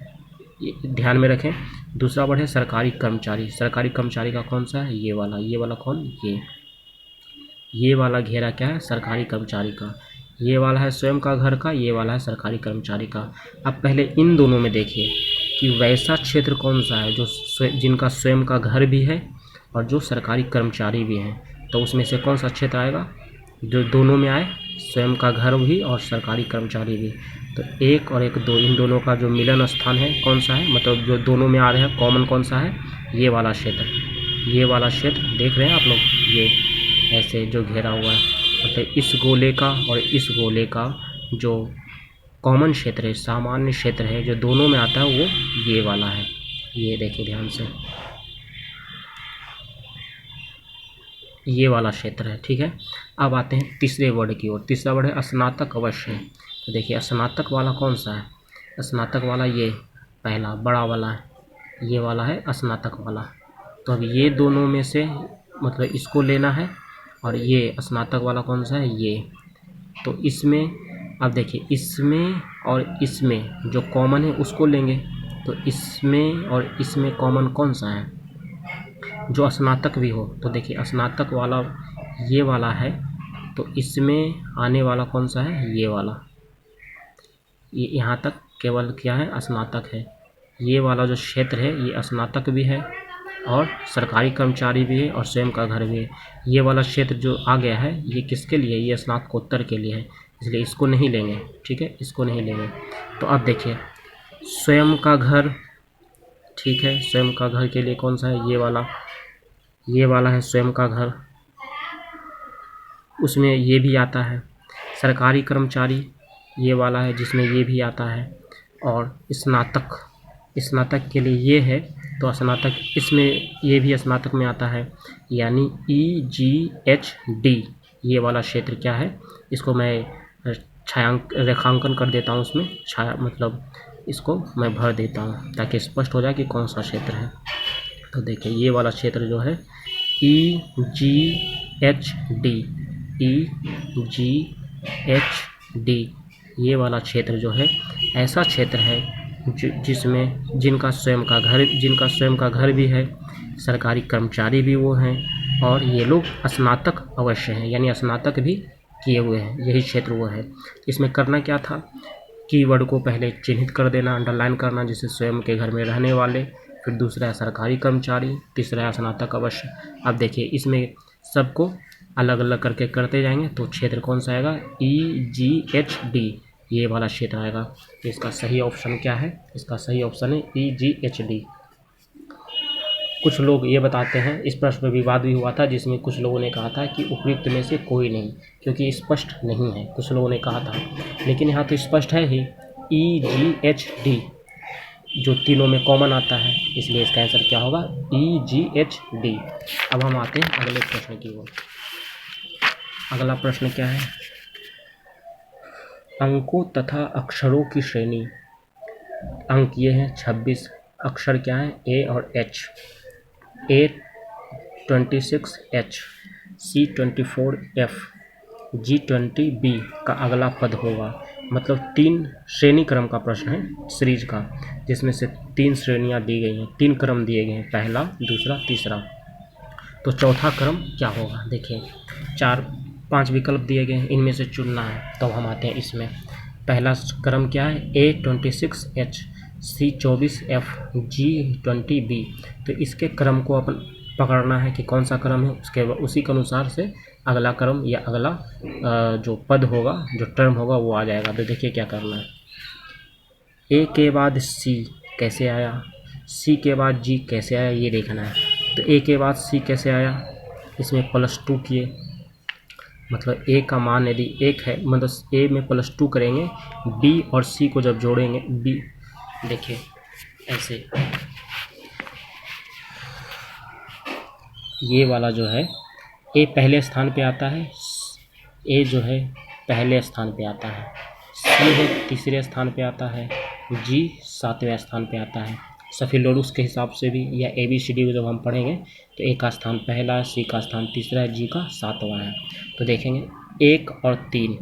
ध्यान में रखें। दूसरा वर्ड है सरकारी कर्मचारी। सरकारी कर्मचारी का कौन सा है, ये वाला कौन, ये वाला घेरा क्या है, सरकारी कर्मचारी का। ये वाला है स्वयं का घर का, ये वाला है सरकारी कर्मचारी का। अब पहले इन दोनों में देखिए कि वैसा क्षेत्र कौन सा है जो जिनका स्वयं का घर भी है और जो सरकारी कर्मचारी भी हैं। तो उसमें से कौन सा क्षेत्र आएगा जो दोनों में आए, स्वयं का घर भी और सरकारी कर्मचारी भी। तो 1 और 1 2, इन दोनों का जो मिलन स्थान है कौन सा है, मतलब जो दोनों में आ रहे हैं कॉमन कौन सा है, ये वाला क्षेत्र। ये वाला क्षेत्र देख रहे हैं आप लोग, ये ऐसे जो घेरा हुआ है, मतलब इस गोले का और इस गोले का जो कॉमन क्षेत्र है, सामान्य क्षेत्र है, जो दोनों में आता है, वो ये वाला है। ये देखिए ध्यान से, ये वाला क्षेत्र है, ठीक है। अब आते हैं तीसरे वर्ड की ओर। तीसरा वर्ड है स्नातक अवश्य। तो देखिए स्नातक वाला कौन सा है, स्नातक वाला ये पहला बड़ा वाला है, ये वाला है स्नातक वाला। तो अब ये दोनों में से मतलब इसको लेना है, और ये स्नातक वाला कौन सा है, ये। तो इसमें अब देखिए इसमें और इसमें जो कॉमन है उसको लेंगे। तो इसमें और इसमें कॉमन कौन सा है, जो स्नातक भी हो। तो देखिए स्नातक वाला ये वाला है, तो इसमें आने वाला कौन सा है, ये वाला। ये यहाँ तक केवल क्या है, स्नातक है। ये वाला जो क्षेत्र है ये स्नातक भी है और सरकारी कर्मचारी भी है और स्वयं का घर भी है। ये वाला क्षेत्र जो आ गया है ये किसके लिए, ये स्नातकोत्तर के लिए है, इसलिए इसको नहीं लेंगे, ठीक है, इसको नहीं लेंगे। तो अब देखिए स्वयं का घर, ठीक है, स्वयं का घर के लिए कौन सा है, ये वाला है स्वयं का घर, उसमें ये भी आता है। सरकारी कर्मचारी ये वाला है जिसमें ये भी आता है। और स्नातक के लिए ये है, तो स्नातक इसमें ये भी स्नातक में आता है, यानी EGHD ये वाला क्षेत्र क्या है, इसको मैं रेखांकन कर देता हूँ, उसमें छाया मतलब इसको मैं भर देता हूँ ताकि स्पष्ट हो जाए कि कौन सा क्षेत्र है। तो देखिए ये वाला क्षेत्र जो है EGHD ये वाला क्षेत्र जो है ऐसा क्षेत्र है जिसमें जिनका स्वयं का घर भी है, सरकारी कर्मचारी भी वो हैं, और ये लोग स्नातक अवश्य हैं, यानी स्नातक भी किए हुए हैं, यही क्षेत्र वो है। इसमें करना क्या था, कीवर्ड को पहले चिन्हित कर देना, अंडरलाइन करना, जैसे स्वयं के घर में रहने वाले, फिर दूसरा है सरकारी कर्मचारी, तीसरा है स्नातक अवश्य। अब देखिए इसमें सबको अलग अलग करके करते जाएंगे तो क्षेत्र कौन सा आएगा, EGHD ये वाला क्षेत्र आएगा। तो इसका सही ऑप्शन क्या है, इसका सही ऑप्शन है EGHD। कुछ लोग ये बताते हैं, इस प्रश्न पर विवाद भी हुआ था जिसमें कुछ लोगों ने कहा था कि उपयुक्त में से कोई नहीं, क्योंकि स्पष्ट नहीं है, कुछ लोगों ने कहा था, लेकिन यहाँ तो स्पष्ट है ही, EGHD जो तीनों में कॉमन आता है, इसलिए इसका आंसर क्या होगा, EGHD। अब हम आते हैं अगले प्रश्न की ओर। अगला प्रश्न क्या है, अंकों तथा अक्षरों की श्रेणी। अंक ये हैं 26, अक्षर क्या है, A और H। A 26H, C 24F, G 20B का अगला पद होगा। मतलब 3 श्रेणी क्रम का प्रश्न है सीरीज का, जिसमें से 3 श्रेणियां दी गई हैं, 3 क्रम दिए गए हैं, पहला, दूसरा, तीसरा। तो चौथा क्रम क्या होगा, देखिए 4-5 विकल्प दिए गए हैं, इनमें से चुनना है। तो हम आते हैं इसमें, पहला क्रम क्या है, A 26H, C 24F, G 20B। तो इसके क्रम को अपन पकड़ना है कि कौन सा क्रम है, उसके उसी के अनुसार से अगला क्रम या अगला जो पद होगा, जो टर्म होगा वो आ जाएगा। तो देखिए क्या करना है, A के बाद C कैसे आया, C के बाद G कैसे आया, ये देखना है। तो A के बाद C कैसे आया, इसमें +2 किए, मतलब A का मान यदि 1 है, मतलब A में +2 करेंगे, B और C को जब जोड़ेंगे, B देखिए ऐसे, ये वाला जो है A पहले स्थान पे आता है, A जो है पहले स्थान पे आता है, C है तीसरे स्थान पे आता है, G 7वें स्थान पे आता है। सफिलोडुस के हिसाब से भी, या ABCD को जब हम पढ़ेंगे तो A का स्थान पहला है, C का स्थान तीसरा है, G का 7वां है। तो देखेंगे 1 और 3,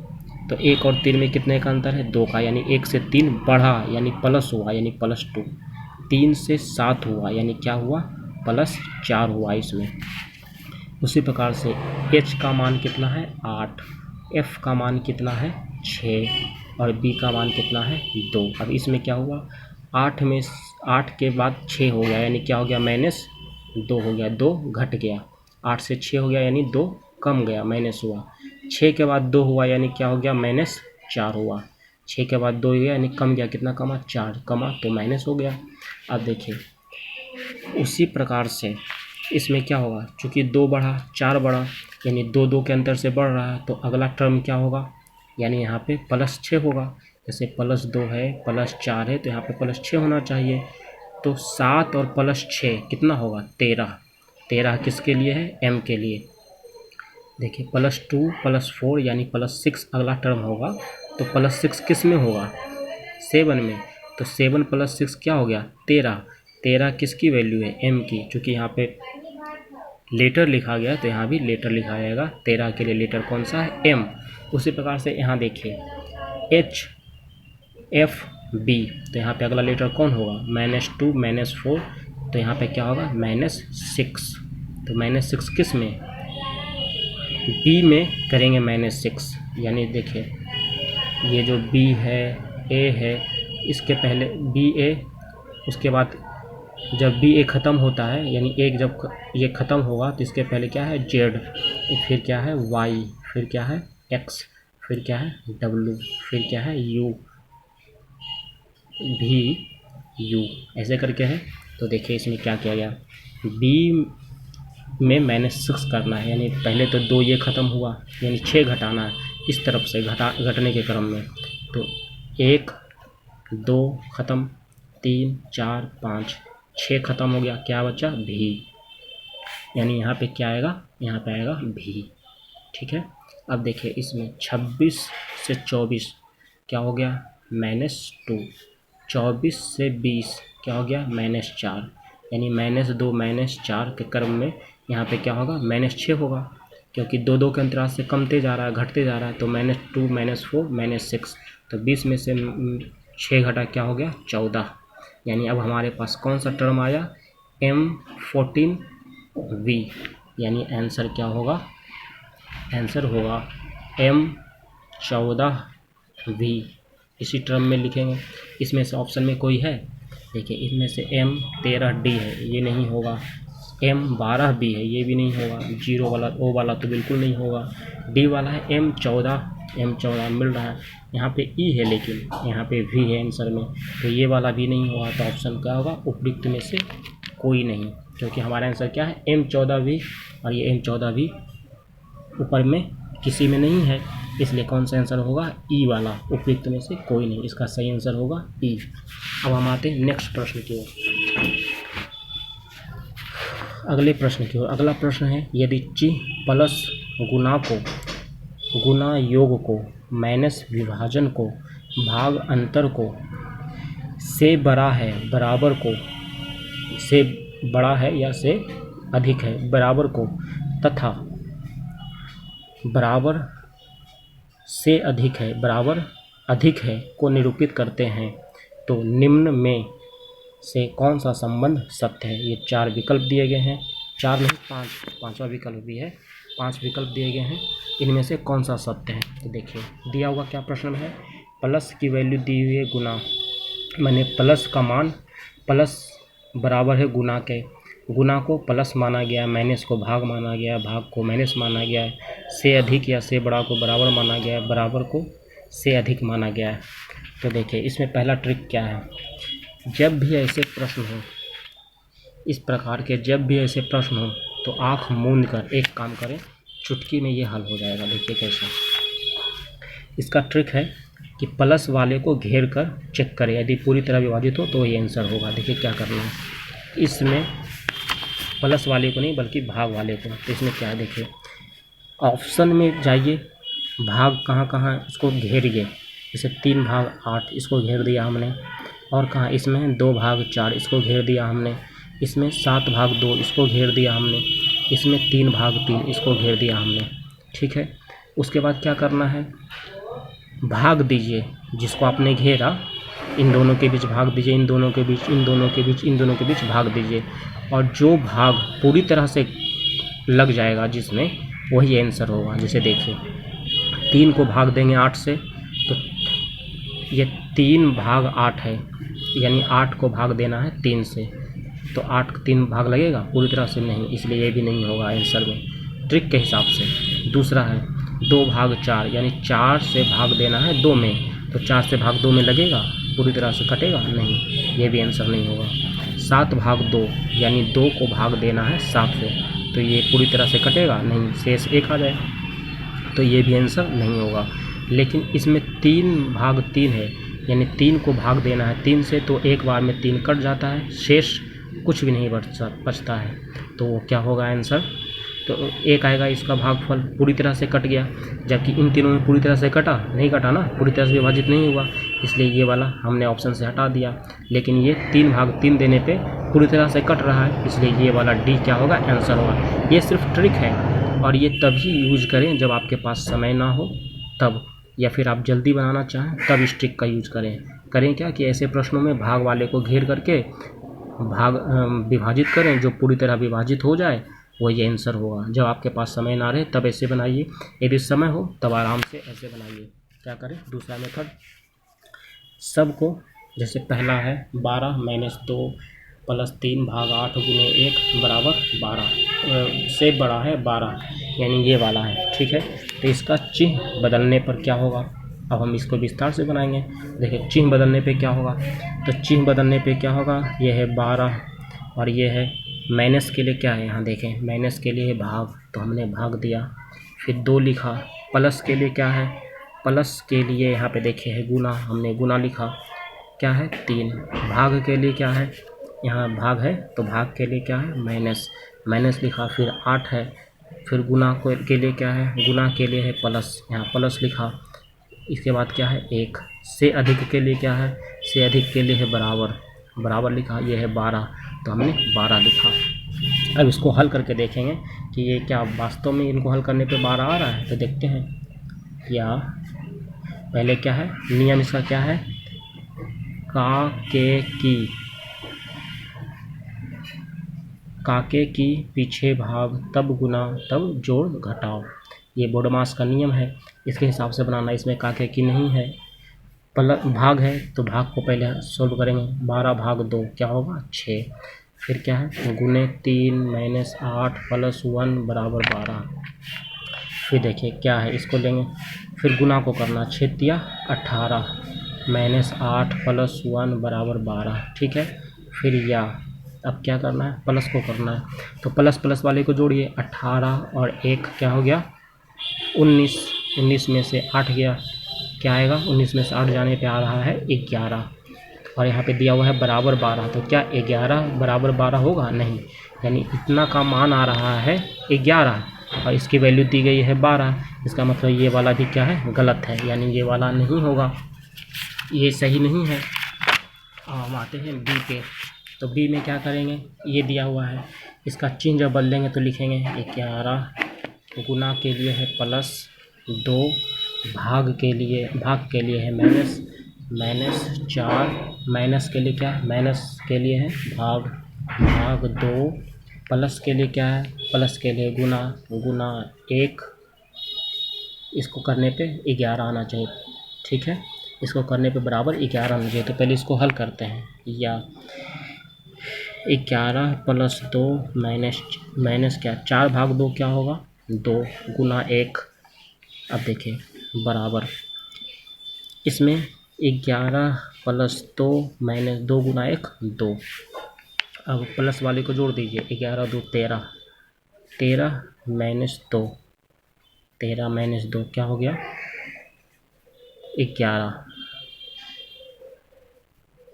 तो 1 और 3 में कितने का अंतर है, 2 का, यानी 1 से 3 बढ़ा यानी प्लस हुआ, यानी +2। 3 से 7 हुआ यानी क्या हुआ, +4 हुआ इसमें। उसी प्रकार से H का मान कितना है, 8, F का मान कितना है, 6, और B का मान कितना है, 2। अब इसमें क्या हुआ, 8 में 8 के बाद 6 हो गया, यानी क्या हो गया, -2 हो गया, 2 घट गया, 8 से 6 हो गया यानी 2 कम गया, माइनस हुआ। 6 के बाद 2 हुआ यानी क्या हो गया, -4 हुआ। 6 के बाद 2 हो गया यानी कम गया, कितना कमा, 4 कमा, तो माइनस हो गया। अब देखिए उसी प्रकार से इसमें क्या होगा, चूँकि 2 बढ़ा 4 बढ़ा, यानी 2 के अंतर से बढ़ रहा है, तो अगला टर्म क्या होगा, यानी यहाँ पे +6 होगा। जैसे +2 है, +4 है, तो यहाँ पे +6 होना चाहिए। तो 7 और +6 कितना होगा, 13। 13 किसके लिए है, M के लिए। देखिए +2 +4 यानी +6 अगला टर्म होगा। तो +6 किस में होगा, 7 में। तो 7 + 6 क्या हो गया, 13। 13 किसकी वैल्यू है, M की। चूँकि यहाँ पे लेटर लिखा गया तो यहाँ भी लेटर लिखा जाएगा। 13 के लिए लेटर कौन सा है, M। उसी प्रकार से यहाँ देखिए HFB, तो यहाँ पे अगला लेटर कौन होगा, -2 -4, तो यहाँ पे क्या होगा, -6। तो -6 किस में, B में करेंगे -6, यानी देखिए ये जो B है, A है, इसके पहले BA, उसके बाद जब BA ख़त्म होता है, यानी एक जब ये ख़त्म होगा तो इसके पहले क्या है, Z, फिर क्या है, Y, फिर क्या है, X, फिर क्या है, W, फिर क्या है, U, V, U, ऐसे करके है। तो देखिए इसमें क्या किया गया, B में -6 करना है, यानी पहले तो 2 ये ख़त्म हुआ, यानी 6 घटाना है इस तरफ से, घटने के क्रम में। तो 1 2 ख़त्म, 3 4 5 6 ख़त्म हो गया, क्या बचा, भी, यानी यहाँ पे क्या आएगा, यहाँ पे आएगा भी। ठीक है। अब देखिए इसमें 26 से 24 क्या हो गया, -2। 24 से 20 क्या हो गया, -4, यानी -2 -4 के क्रम में यहाँ पे क्या होगा, -6 होगा, क्योंकि 2 के अंतराल से कमते जा रहा है, घटते जा रहा है। तो -2 -4 -6, तो 20 में से 6 घटा क्या हो गया, 14। यानी अब हमारे पास कौन सा टर्म आया, M14V, यानी आंसर क्या होगा, आंसर होगा M14V। इसी टर्म में लिखेंगे। इसमें से ऑप्शन में कोई है, देखिए इसमें से M13D है, ये नहीं होगा। M12B है, ये भी नहीं होगा। 0 वाला, O वाला तो बिल्कुल नहीं होगा। D वाला है M14 मिल रहा है। यहाँ पे E है, लेकिन यहाँ पे V है आंसर में, तो ये वाला भी नहीं होगा। तो ऑप्शन क्या होगा, उपयुक्त में से कोई नहीं, क्योंकि हमारा आंसर क्या है M14 भी, और ये M14 भी ऊपर में किसी में नहीं है, इसलिए कौन सा आंसर होगा ई वाला, उपयुक्त में से कोई नहीं, इसका सही आंसर होगा ई। अब हम आते हैं नेक्स्ट प्रश्न की ओर, अगले प्रश्न की ओर। अगला प्रश्न है यदि ची प्लस गुणा को, गुणा योग को, माइनस विभाजन को, भाग अंतर को, से बड़ा है बराबर को, से बड़ा है या से अधिक है बराबर को, तथा बराबर से अधिक है बराबर अधिक है को निरूपित करते हैं, तो निम्न में से कौन सा संबंध सत्य है। ये 4 विकल्प दिए गए हैं, 4 नहीं 5, 5वां विकल्प भी है, 5 विकल्प दिए गए हैं, इनमें से कौन सा सत्य है। तो देखिए दिया हुआ क्या प्रश्न में है, प्लस की वैल्यू दी हुई है गुना, मैंने प्लस का मान प्लस बराबर है गुना के, गुना को प्लस माना गया, माइनस को भाग माना गया, भाग को माइनस माना गया है, से अधिक या से बड़ा को बराबर माना गया है, बराबर को से अधिक माना गया है। तो देखिए इसमें पहला ट्रिक क्या है, जब भी ऐसे प्रश्न हो, इस प्रकार के जब भी ऐसे प्रश्न हो तो आँख मूंद कर एक काम करें, चुटकी में ये हल हो जाएगा। देखिए कैसा, इसका ट्रिक है कि प्लस वाले को घेर कर चेक करें, यदि पूरी तरह विभाजित हो तो ये आंसर होगा। देखिए क्या करना है, इसमें प्लस वाले को नहीं बल्कि भाग वाले को, तो इसमें क्या है देखिए, ऑप्शन में जाइए, भाग कहाँ कहाँ इसको घेरिए, जैसे 3 भाग 8 इसको घेर दिया हमने, और कहाँ इसमें 2 भाग 4 इसको घेर दिया हमने, इसमें 7 भाग 2 इसको घेर दिया हमने, इसमें 3 भाग 3 इसको घेर दिया हमने। ठीक है, उसके बाद क्या करना है, भाग दीजिए जिसको आपने घेरा, इन दोनों के बीच भाग दीजिए, इन दोनों के बीच, इन दोनों के बीच, इन दोनों के बीच भाग दीजिए, और जो भाग पूरी तरह से लग जाएगा जिसमें, वही आंसर होगा। जैसे देखिए 3 को भाग देंगे 8 से, तो ये 3 भाग 8 है, यानी 8 को भाग देना है 3 से, तो 8 3 भाग लगेगा, पूरी तरह से नहीं, इसलिए ये भी नहीं होगा आंसर में, ट्रिक के हिसाब से। दूसरा है 2 भाग 4, यानी 4 से भाग देना है 2 में, तो 4 से भाग 2 में लगेगा, पूरी तरह से कटेगा नहीं, ये भी आंसर नहीं होगा। 7 भाग 2, यानी 2 को भाग देना है 7 से, तो ये पूरी तरह से कटेगा नहीं, शेष 1 आ जाएगा, तो ये भी आंसर नहीं होगा। लेकिन इसमें 3 भाग 3 है, यानी 3 को भाग देना है 3 से, तो एक बार में 3 कट जाता है, शेष कुछ भी नहीं बचता है, तो वो क्या होगा आंसर, तो 1 आएगा इसका भागफल, पूरी तरह से कट गया, जबकि इन तीनों में पूरी तरह से कटा नहीं, कटा ना, पूरी तरह से विभाजित नहीं हुआ, इसलिए ये वाला हमने ऑप्शन से हटा दिया। लेकिन ये 3 भाग 3 देने पे पूरी तरह से कट रहा है, इसलिए ये वाला डी क्या होगा आंसर होगा। ये सिर्फ ट्रिक है, और ये तभी यूज करें जब आपके पास समय ना हो तब, या फिर आप जल्दी बनाना चाहें तब इस ट्रिक का यूज करें क्या कि ऐसे प्रश्नों में भाग वाले को घेर करके भाग विभाजित करें, जो पूरी तरह विभाजित हो जाए वही आंसर होगा। जब आपके पास समय ना रहे तब ऐसे बनाइए, यदि समय हो तब आराम से ऐसे बनाइए। क्या करें, दूसरा मेथड, सबको जैसे पहला है 12 - 2 + 3 भाग 8 गुने 1 बराबर 12, से बड़ा है 12, यानी ये वाला है। ठीक है, तो इसका चिन्ह बदलने पर क्या होगा, अब हम इसको विस्तार से बनाएंगे। देखिए चिन्ह बदलने पे क्या होगा, तो चिन्ह बदलने पे क्या होगा, ये है 12 और ये है माइनस के लिए क्या है, यहाँ देखें माइनस के लिए भाग, तो हमने भाग दिया, फिर 2 लिखा, प्लस के लिए क्या है, प्लस के लिए यहाँ पे देखिए है गुना, हमने गुना लिखा, क्या है 3, भाग के लिए क्या है, यहाँ भाग है तो भाग के लिए क्या है माइनस, माइनस लिखा, फिर 8 है, फिर गुना के लिए क्या है, गुना के लिए है प्लस, यहाँ प्लस लिखा, इसके बाद क्या है 1, से अधिक के लिए क्या है, से अधिक के लिए है बराबर, बराबर लिखा, ये है 12, तो हमने 12 लिखा। अब इसको हल करके देखेंगे कि ये क्या वास्तव में इनको हल करने पे 12 आ रहा है, तो देखते हैं। या पहले क्या है नियम, इसका क्या है, काके की पीछे भाग तब गुना तब जोड़ घटाओ, ये बोडमास का नियम है, इसके हिसाब से बनाना। इसमें काके की नहीं है, भाग है तो भाग को पहले सोल्व करेंगे, 12 भाग 2 क्या होगा 6, फिर क्या है गुने 3 - 8 + 1 बराबर 12, फिर देखिए क्या है इसको लेंगे, फिर गुना को करना, 6 × 18 - 8 + 1 बराबर 12। ठीक है, फिर या अब क्या करना है, प्लस को करना है। तो प्लस प्लस वाले को जोड़िए, 18 और 1 क्या हो गया 19, 19 में से 8 गया, क्या आएगा 19 में से 8 जाने पे आ रहा है 11। और यहाँ पे दिया हुआ है बराबर 12, तो क्या 11 बराबर 12 होगा, नहीं, यानी इतना का मान आ रहा है 11 और इसकी वैल्यू दी गई है 12। इसका मतलब ये वाला भी क्या है, गलत है, यानी ये वाला नहीं होगा, ये सही नहीं है। हम आते हैं बी पे। तो बी में क्या करेंगे, ये दिया हुआ है, इसका चिन्ह जब बदलेंगे तो लिखेंगे 11 गुना के लिए है +2, भाग के लिए है -4, माइनस के लिए क्या है, माइनस के लिए है भाग 2, प्लस के लिए क्या है, प्लस के लिए गुना 1। इसको करने पे 11 आना चाहिए, ठीक है, इसको करने पे बराबर 11 आना चाहिए। तो पहले इसको हल करते हैं, या 11 + 2 माइनस क्या 4 भाग 2 क्या होगा 2 गुना 1। अब देखिए बराबर, इसमें 11 + 2 - 2 गुना 1 2। अब प्लस वाले को जोड़ दीजिए, 11 2 13, 13 - 2, 13 - 2 क्या हो गया 11,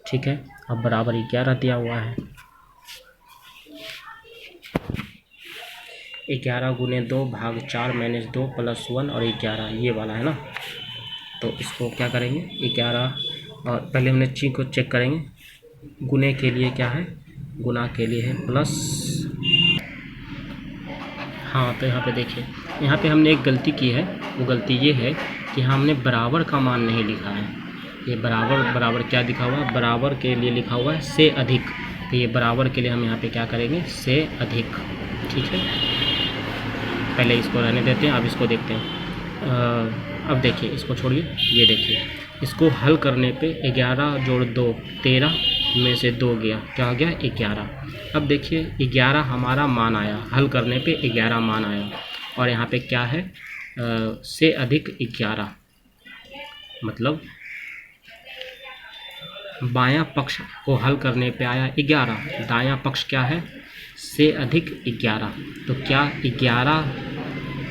ठीक है। अब बराबर 11 दिया हुआ है, 11 गुने 2 भाग 4 - 2 + 1 और 11, ये वाला है ना। तो इसको क्या करेंगे 11, और पहले हमने चिन्ह को चेक करेंगे, गुने के लिए क्या है, गुना के लिए है प्लस। हाँ, तो यहाँ पे देखिए, यहाँ पे हमने एक गलती की है, वो गलती ये है कि हमने बराबर का मान नहीं लिखा है। ये बराबर क्या लिखा हुआ है, बराबर के लिए लिखा हुआ है से अधिक, तो ये बराबर के लिए हम यहाँ पे क्या करेंगे से अधिक, ठीक है। पहले इसको रहने देते हैं, अब इसको देखते हैं। अब देखिए इसको छोड़िए, ये देखिए इसको हल करने पे 11 जोड़ 2 13 में से 2 गया, क्या हो गया 11। अब देखिए 11 हमारा मान आया, हल करने पे 11 मान आया, और यहाँ पे क्या है से अधिक 11, मतलब बायां पक्ष को हल करने पे आया 11, दायां पक्ष क्या है से अधिक 11। तो क्या 11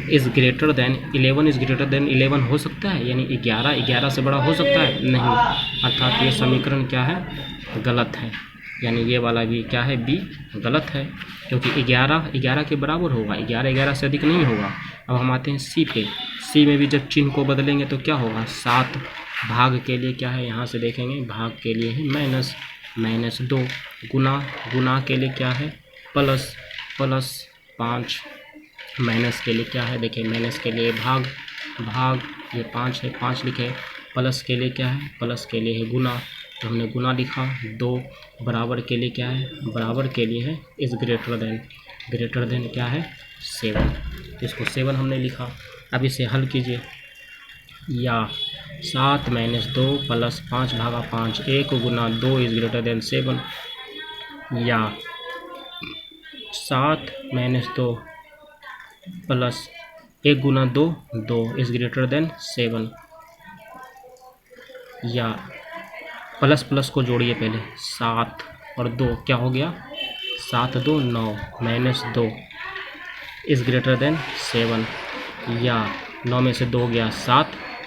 is greater than 11 is greater than 11 हो सकता है, यानी 11 से बड़ा हो सकता है, नहीं, अर्थात ये समीकरण क्या है गलत है, यानी ये वाला भी क्या है बी गलत है, क्योंकि 11 के बराबर होगा, 11 से अधिक नहीं होगा। अब हम आते हैं सी पे। सी में भी जब चिन्ह को बदलेंगे तो क्या होगा 7, भाग के लिए क्या है, यहाँ से देखेंगे भाग के लिए है -2, गुना के लिए क्या है प्लस 5, माइनस के लिए क्या है, देखिए माइनस के लिए भाग ये 5 है, 5 लिखे, प्लस के लिए क्या है, प्लस के लिए है गुना, तो हमने गुना लिखा 2, बराबर के लिए क्या है, बराबर के लिए है इज़ ग्रेटर देन क्या है 7, तो इसको 7 हमने लिखा। अब इसे हल कीजिए, या 7 - 2 + 5 भागा 5 1 गुना 2 इज़ ग्रेटर देन 7, या 7 - 2 + 1 गुना 2 2 इज़ ग्रेटर देन 7, या प्लस प्लस को जोड़िए पहले, 7 और 2 क्या हो गया 7 2 9 -2 इज़ ग्रेटर देन 7, या 9 में से 2 गया 7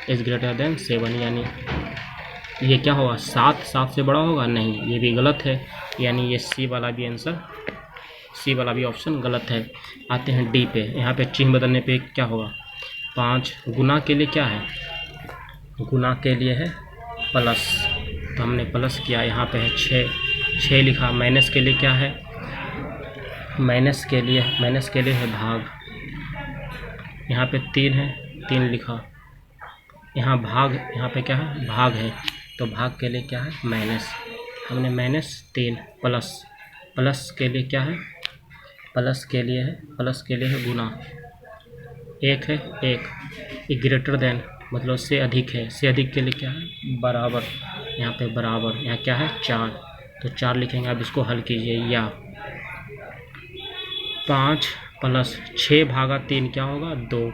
इज़ ग्रेटर देन 7, यानी ये क्या होगा 7 से बड़ा होगा, नहीं, ये भी गलत है, यानी ये सी वाला भी आंसर, सी वाला भी ऑप्शन गलत है। आते हैं डी पे। यहाँ पे चिन्ह बदलने पे क्या होगा 5, गुना के लिए क्या है, गुना के लिए है प्लस, तो हमने प्लस किया, यहाँ पे है 6 लिखा, माइनस के लिए क्या है, माइनस के लिए है भाग, यहाँ पे 3 है, 3 लिखा, यहाँ भाग, यहाँ पे क्या है भाग है, तो भाग के लिए क्या है माइनस, हमने -3 प्लस के लिए क्या है, प्लस के लिए है गुना, 1 है 1 ग्रेटर देन मतलब से अधिक है, से अधिक के लिए क्या है बराबर, यहाँ पे बराबर, यहाँ क्या है 4, तो 4 लिखेंगे। अब इसको हल कीजिए, या 5 + 6 भागा 3 क्या होगा 2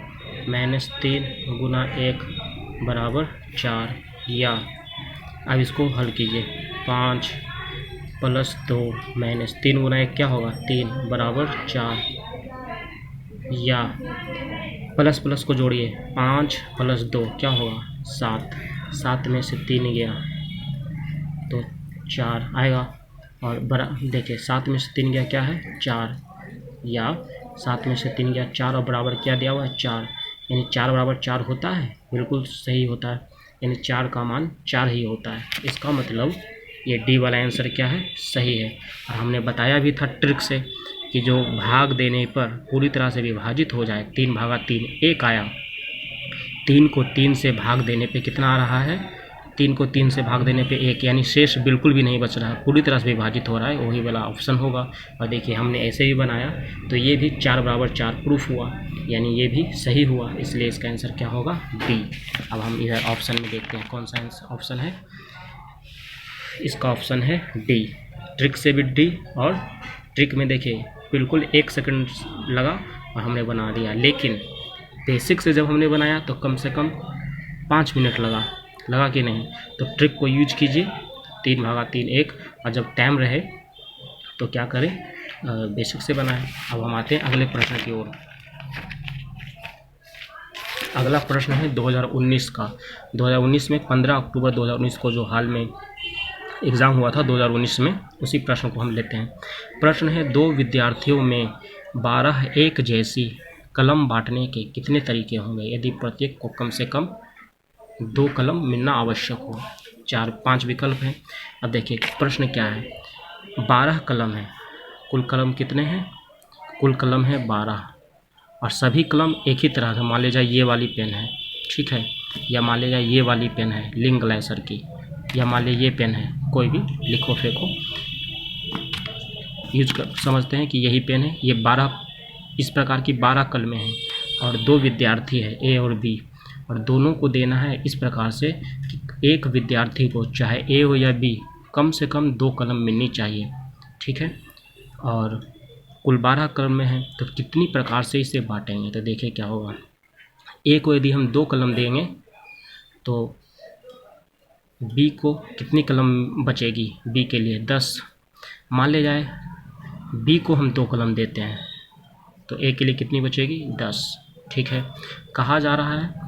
-3 गुना 1 बराबर 4, या अब इसको हल कीजिए, 5 प्लस 2 माइनस 3 गुना 1 क्या होगा 3 बराबर 4, या प्लस प्लस को जोड़िए 5 प्लस 2 क्या होगा 7, 7 में से 3 गया तो 4 आएगा, और बड़ा देखिए 7 में से 3 गया क्या है 4, या 7 में से 3 गया 4 और बराबर क्या दिया हुआ है 4, यानी 4 बराबर 4 होता है, बिल्कुल सही होता है, यानी 4 का मान 4 ही होता है। इसका मतलब ये डी वाला आंसर क्या है सही है। और हमने बताया भी था ट्रिक से कि जो भाग देने पर पूरी तरह से विभाजित हो जाए, 3/3 1 आया, 3 को 3 से भाग देने पे कितना आ रहा है 3 को 3 से भाग देने पे 1, यानी शेष बिल्कुल भी नहीं बच रहा है, पूरी तरह से विभाजित हो रहा है, वही वाला ऑप्शन होगा। और देखिए हमने ऐसे भी बनाया तो ये भी 4 बराबर 4 प्रूफ हुआ, यानी ये भी सही हुआ, इसलिए इसका आंसर क्या होगा डी। अब हम इधर ऑप्शन में देखते हैं कौन सा ऑप्शन है, इसका ऑप्शन है डी। ट्रिक से भी डी, और ट्रिक में देखिए बिल्कुल 1 सेकंड लगा और हमने बना दिया, लेकिन बेसिक से जब हमने बनाया तो कम से कम 5 मिनट लगा कि नहीं। तो ट्रिक को यूज कीजिए 3/3 1, और जब टाइम रहे तो क्या करें बेसिक से बनाएं। अब हम आते हैं अगले प्रश्न की ओर। अगला प्रश्न है 2019 का। 2019 में 15 अक्टूबर 2019 को जो हाल में एग्ज़ाम हुआ था 2019 में, उसी प्रश्न को हम लेते हैं। प्रश्न है 2 विद्यार्थियों में 12 एक जैसी कलम बांटने के कितने तरीके होंगे यदि प्रत्येक को कम से कम 2 कलम मिलना आवश्यक हो। 4-5 विकल्प हैं। अब देखिए प्रश्न क्या है, 12 कलम है, कुल कलम कितने हैं, कुल कलम है 12, और सभी कलम एक ही तरह का, मान लीजिए ये वाली पेन है, ठीक है, या मान लीजिए ये वाली पेन है लिंक ग्लाइसर की, या मान लीजिए ये पेन है, कोई भी लिखो फेंको यूज कर समझते हैं कि यही पेन है। ये 12 इस प्रकार की 12 कलमें हैं, और 2 विद्यार्थी है ए और बी, और दोनों को देना है इस प्रकार से कि एक विद्यार्थी को चाहे ए हो या बी कम से कम 2 कलम मिलनी चाहिए, ठीक है। और कुल 12 कलम में है तो कितनी प्रकार से इसे बांटेंगे, तो देखिए क्या होगा। ए को यदि हम 2 कलम देंगे तो बी को कितनी कलम बचेगी, बी के लिए 10। मान ले जाए बी को हम 2 कलम देते हैं तो ए के लिए कितनी बचेगी 10, ठीक है। कहा जा रहा है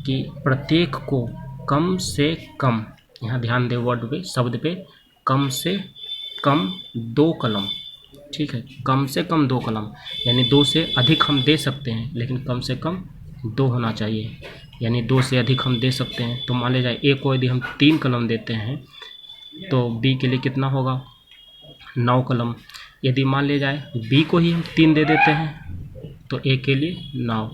कि प्रत्येक को कम से कम, यहाँ ध्यान दें वर्ड पे, शब्द पे, कम से कम 2 कलम, ठीक है, कम से कम 2 कलम, यानी 2 से अधिक हम दे सकते हैं लेकिन कम से कम 2 होना चाहिए, यानी 2 से अधिक हम दे सकते हैं। तो मान ले जाए ए को यदि हम 3 कलम देते हैं तो बी के लिए कितना होगा 9 कलम। यदि मान ले जाए बी को ही हम 3 दे देते हैं तो ए के लिए 9।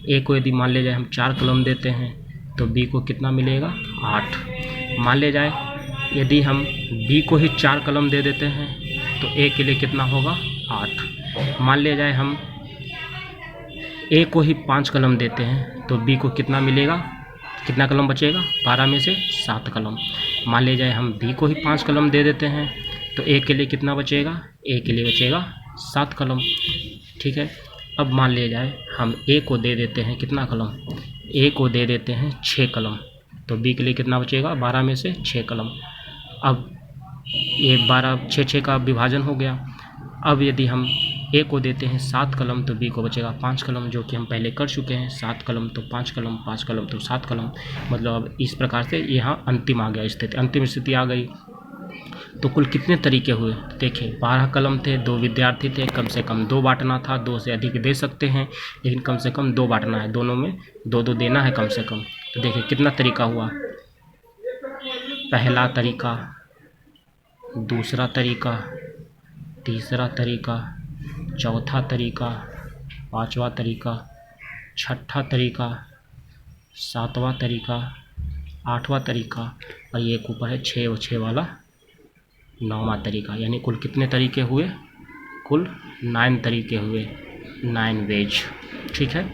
ए को यदि मान ले जाए हम 4 कलम देते हैं तो बी को कितना मिलेगा 8। मान ले जाए यदि हम बी को ही 4 कलम दे देते हैं तो ए के लिए कितना होगा 8। मान ले जाए हम ए को ही 5 कलम देते हैं तो बी को कितना मिलेगा, कितना कलम बचेगा 12 में से 7 कलम। मान ले जाए हम बी को ही 5 कलम दे देते हैं तो ए के लिए कितना बचेगा, ए के लिए बचेगा 7 कलम, ठीक है। अब मान ले जाए हम ए को दे देते हैं कितना कलम, ए को दे देते हैं 6 कलम, तो बी के लिए कितना बचेगा 12 में से 6 कलम। अब ये 12 6 का विभाजन हो गया। अब यदि हम ए को देते हैं 7 कलम तो बी को बचेगा 5 कलम, जो कि हम पहले कर चुके हैं। 7 कलम तो 5 कलम, 5 कलम तो 7 कलम, मतलब अब इस प्रकार से यहाँ अंतिम आ गया स्थिति, अंतिम स्थिति आ गई। तो कुल कितने तरीके हुए देखिए, 12 कलम थे, 2 विद्यार्थी थे, कम से कम 2 बांटना था, 2 से अधिक दे सकते हैं लेकिन कम से कम 2 बांटना है, दोनों में 2-2 देना है कम से कम। तो देखिए कितना तरीका हुआ, पहला तरीका, दूसरा तरीका, तीसरा तरीका, चौथा तरीका, पांचवा तरीका, छठा तरीका, सातवां तरीका, आठवां तरीका, और ये एक ऊपर है 6 वाला 9वां तरीका। यानी कुल कितने तरीके हुए, कुल 9 तरीके हुए, 9 वेज, ठीक है।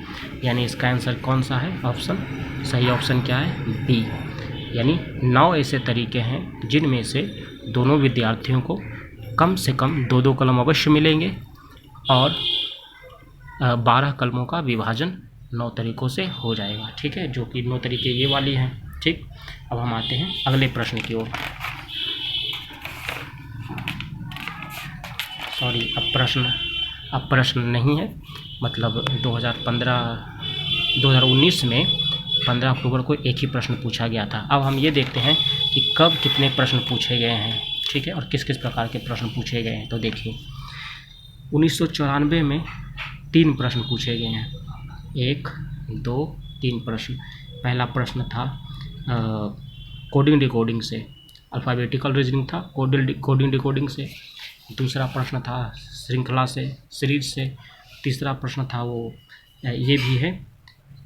यानी इसका आंसर कौन सा है, ऑप्शन सही ऑप्शन क्या है बी। यानी 9 ऐसे तरीके हैं जिनमें से दोनों विद्यार्थियों को कम से कम 2-2 कलम अवश्य मिलेंगे, और 12 कलमों का विभाजन 9 तरीकों से हो जाएगा, ठीक है, जो कि 9 तरीके ये वाली हैं, ठीक। अब हम आते हैं अगले प्रश्न की ओर। सॉरी, अब प्रश्न नहीं है, मतलब 2019 में 15 अक्टूबर को एक ही प्रश्न पूछा गया था। अब हम ये देखते हैं कि कब कितने प्रश्न पूछे गए हैं, ठीक है, और किस किस प्रकार के प्रश्न पूछे गए हैं। तो देखिए 1994 में 3 प्रश्न पूछे गए हैं, 1, 2, 3 प्रश्न। पहला प्रश्न था कोडिंग डिकोडिंग से, अल्फ़ाबेटिकल रीजनिंग था कोडिंग डिकोडिंग से। दूसरा प्रश्न था श्रृंखला से, सीरीज से। तीसरा प्रश्न था वो ये भी है,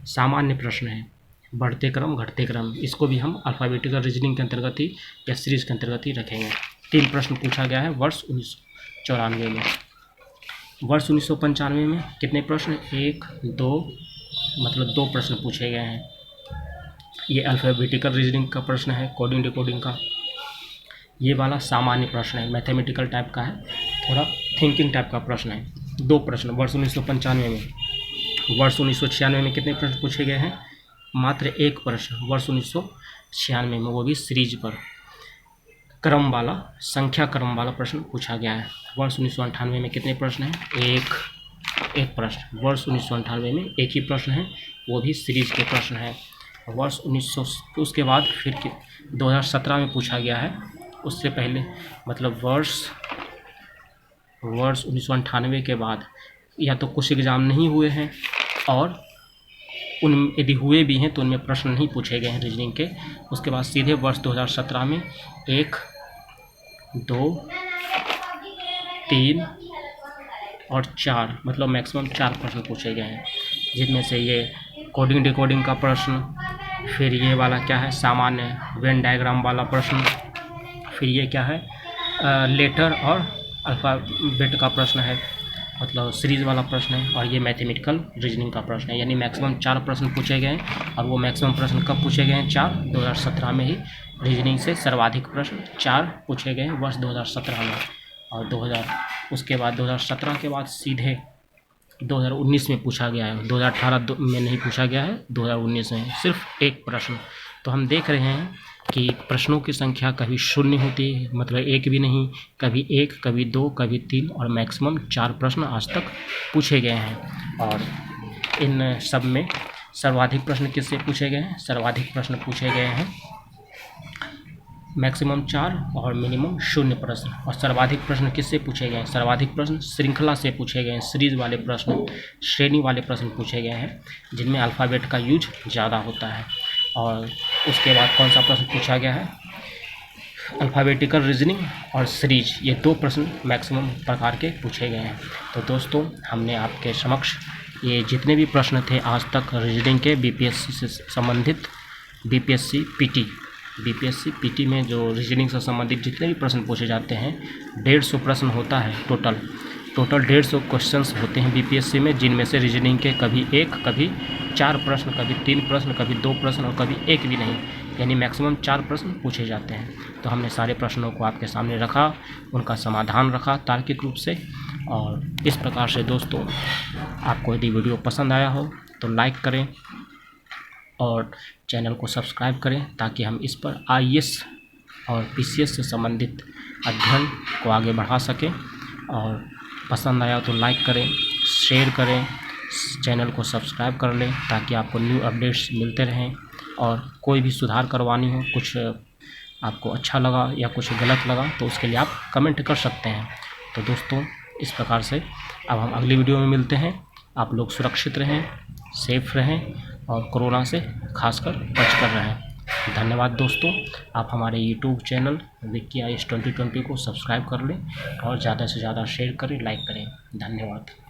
सामान्य प्रश्न है, बढ़ते क्रम घटते क्रम। इसको भी हम अल्फ़ाबेटिकल रीजनिंग के अंतर्गत ही या सीरीज के अंतर्गत ही रखेंगे। 3 प्रश्न पूछा गया है वर्ष 1994 में। वर्ष 1995 में कितने प्रश्न? 1, 2, मतलब 2 प्रश्न पूछे गए हैं। ये अल्फ़ाबेटिकल रीजनिंग का प्रश्न है, कोडिंग डिकोडिंग का। ये वाला सामान्य प्रश्न है, मैथमेटिकल टाइप का है, थोड़ा थिंकिंग टाइप का प्रश्न है। 2 प्रश्न वर्ष 1995 में। वर्ष 1996 में कितने प्रश्न पूछे गए हैं? मात्र 1 प्रश्न वर्ष 1996 में, वो भी सीरीज पर क्रम वाला, संख्या क्रम वाला प्रश्न पूछा गया है। वर्ष 1998 में कितने प्रश्न हैं? एक प्रश्न। वर्ष 1998 में एक ही प्रश्न है, वो भी सीरीज के प्रश्न है। वर्ष 1900 उसके बाद फिर 2017 में पूछा गया है। उससे पहले मतलब वर्ष 1998 के बाद या तो कुछ एग्ज़ाम नहीं हुए हैं, और उन यदि हुए भी हैं तो उनमें प्रश्न नहीं पूछे गए हैं रीजनिंग के। उसके बाद सीधे वर्ष 2017 में 1, 2, 3 और 4, मतलब मैक्सिमम 4 प्रश्न पूछे गए हैं, जिनमें से ये कोडिंग डिकोडिंग का प्रश्न, फिर ये वाला क्या है, सामान्य वेन डायग्राम वाला प्रश्न, फिर ये क्या है, लेटर और अल्फ़ाबेट का प्रश्न है, मतलब सीरीज वाला प्रश्न है, और ये मैथमेटिकल रीजनिंग का प्रश्न है। यानी मैक्सिमम 4 प्रश्न पूछे गए हैं। और वो मैक्सिमम प्रश्न कब पूछे गए हैं? 4। 2017 में ही रीजनिंग से सर्वाधिक प्रश्न 4 पूछे गए हैं वर्ष 2017 में। और उसके बाद 2017 के बाद सीधे 2019 में पूछा गया है। 2018 में नहीं पूछा गया है, 2019 में सिर्फ 1 प्रश्न। तो हम देख रहे हैं कि प्रश्नों की संख्या कभी 0 होती है, मतलब 1 भी नहीं, कभी 1, कभी 2, कभी 3, और मैक्सिमम 4 प्रश्न आज तक पूछे गए हैं। और इन सब में सर्वाधिक प्रश्न किससे पूछे गए हैं? सर्वाधिक प्रश्न पूछे गए हैं मैक्सिमम 4 और मिनिमम 0 प्रश्न। और सर्वाधिक प्रश्न किससे पूछे गए हैं? सर्वाधिक प्रश्न श्रृंखला से पूछे गए हैं, सीरीज वाले प्रश्न, श्रेणी वाले प्रश्न पूछे गए हैं, जिनमें अल्फ़ाबेट का यूज ज़्यादा होता है। और उसके बाद कौन सा प्रश्न पूछा गया है? अल्फ़ाबेटिकल रीजनिंग और सीरीज, ये 2 प्रश्न मैक्सिमम प्रकार के पूछे गए हैं। तो दोस्तों, हमने आपके समक्ष ये जितने भी प्रश्न थे आज तक रीजनिंग के बीपीएससी से संबंधित, बीपीएससी पीटी में जो रीजनिंग से संबंधित जितने भी प्रश्न पूछे जाते हैं, 150 प्रश्न होता है टोटल 150 क्वेश्चंस होते हैं बीपीएससी में, जिनमें से रीजनिंग के कभी 1, कभी 4 प्रश्न, कभी 3 प्रश्न, कभी 2 प्रश्न और कभी 1 भी नहीं, यानी मैक्सिमम 4 प्रश्न पूछे जाते हैं। तो हमने सारे प्रश्नों को आपके सामने रखा, उनका समाधान रखा तार्किक रूप से। और इस प्रकार से दोस्तों, आपको यदि वीडियो पसंद आया हो तो लाइक करें और चैनल को सब्सक्राइब करें, ताकि हम इस पर आईएएस और पीसीएस से संबंधित अध्ययन को आगे बढ़ा सकें। और पसंद आया तो लाइक करें, शेयर करें, चैनल को सब्सक्राइब कर लें, ताकि आपको न्यू अपडेट्स मिलते रहें। और कोई भी सुधार करवानी हो, कुछ आपको अच्छा लगा या कुछ गलत लगा, तो उसके लिए आप कमेंट कर सकते हैं। तो दोस्तों, इस प्रकार से अब हम अगली वीडियो में मिलते हैं। आप लोग सुरक्षित रहें, सेफ रहें और कोरोना से खासकर बचकर रहें। धन्यवाद दोस्तों। आप हमारे यूट्यूब चैनल विक्की IAS 2020 को सब्सक्राइब कर लें और ज़्यादा से ज़्यादा शेयर करें, लाइक करें। धन्यवाद।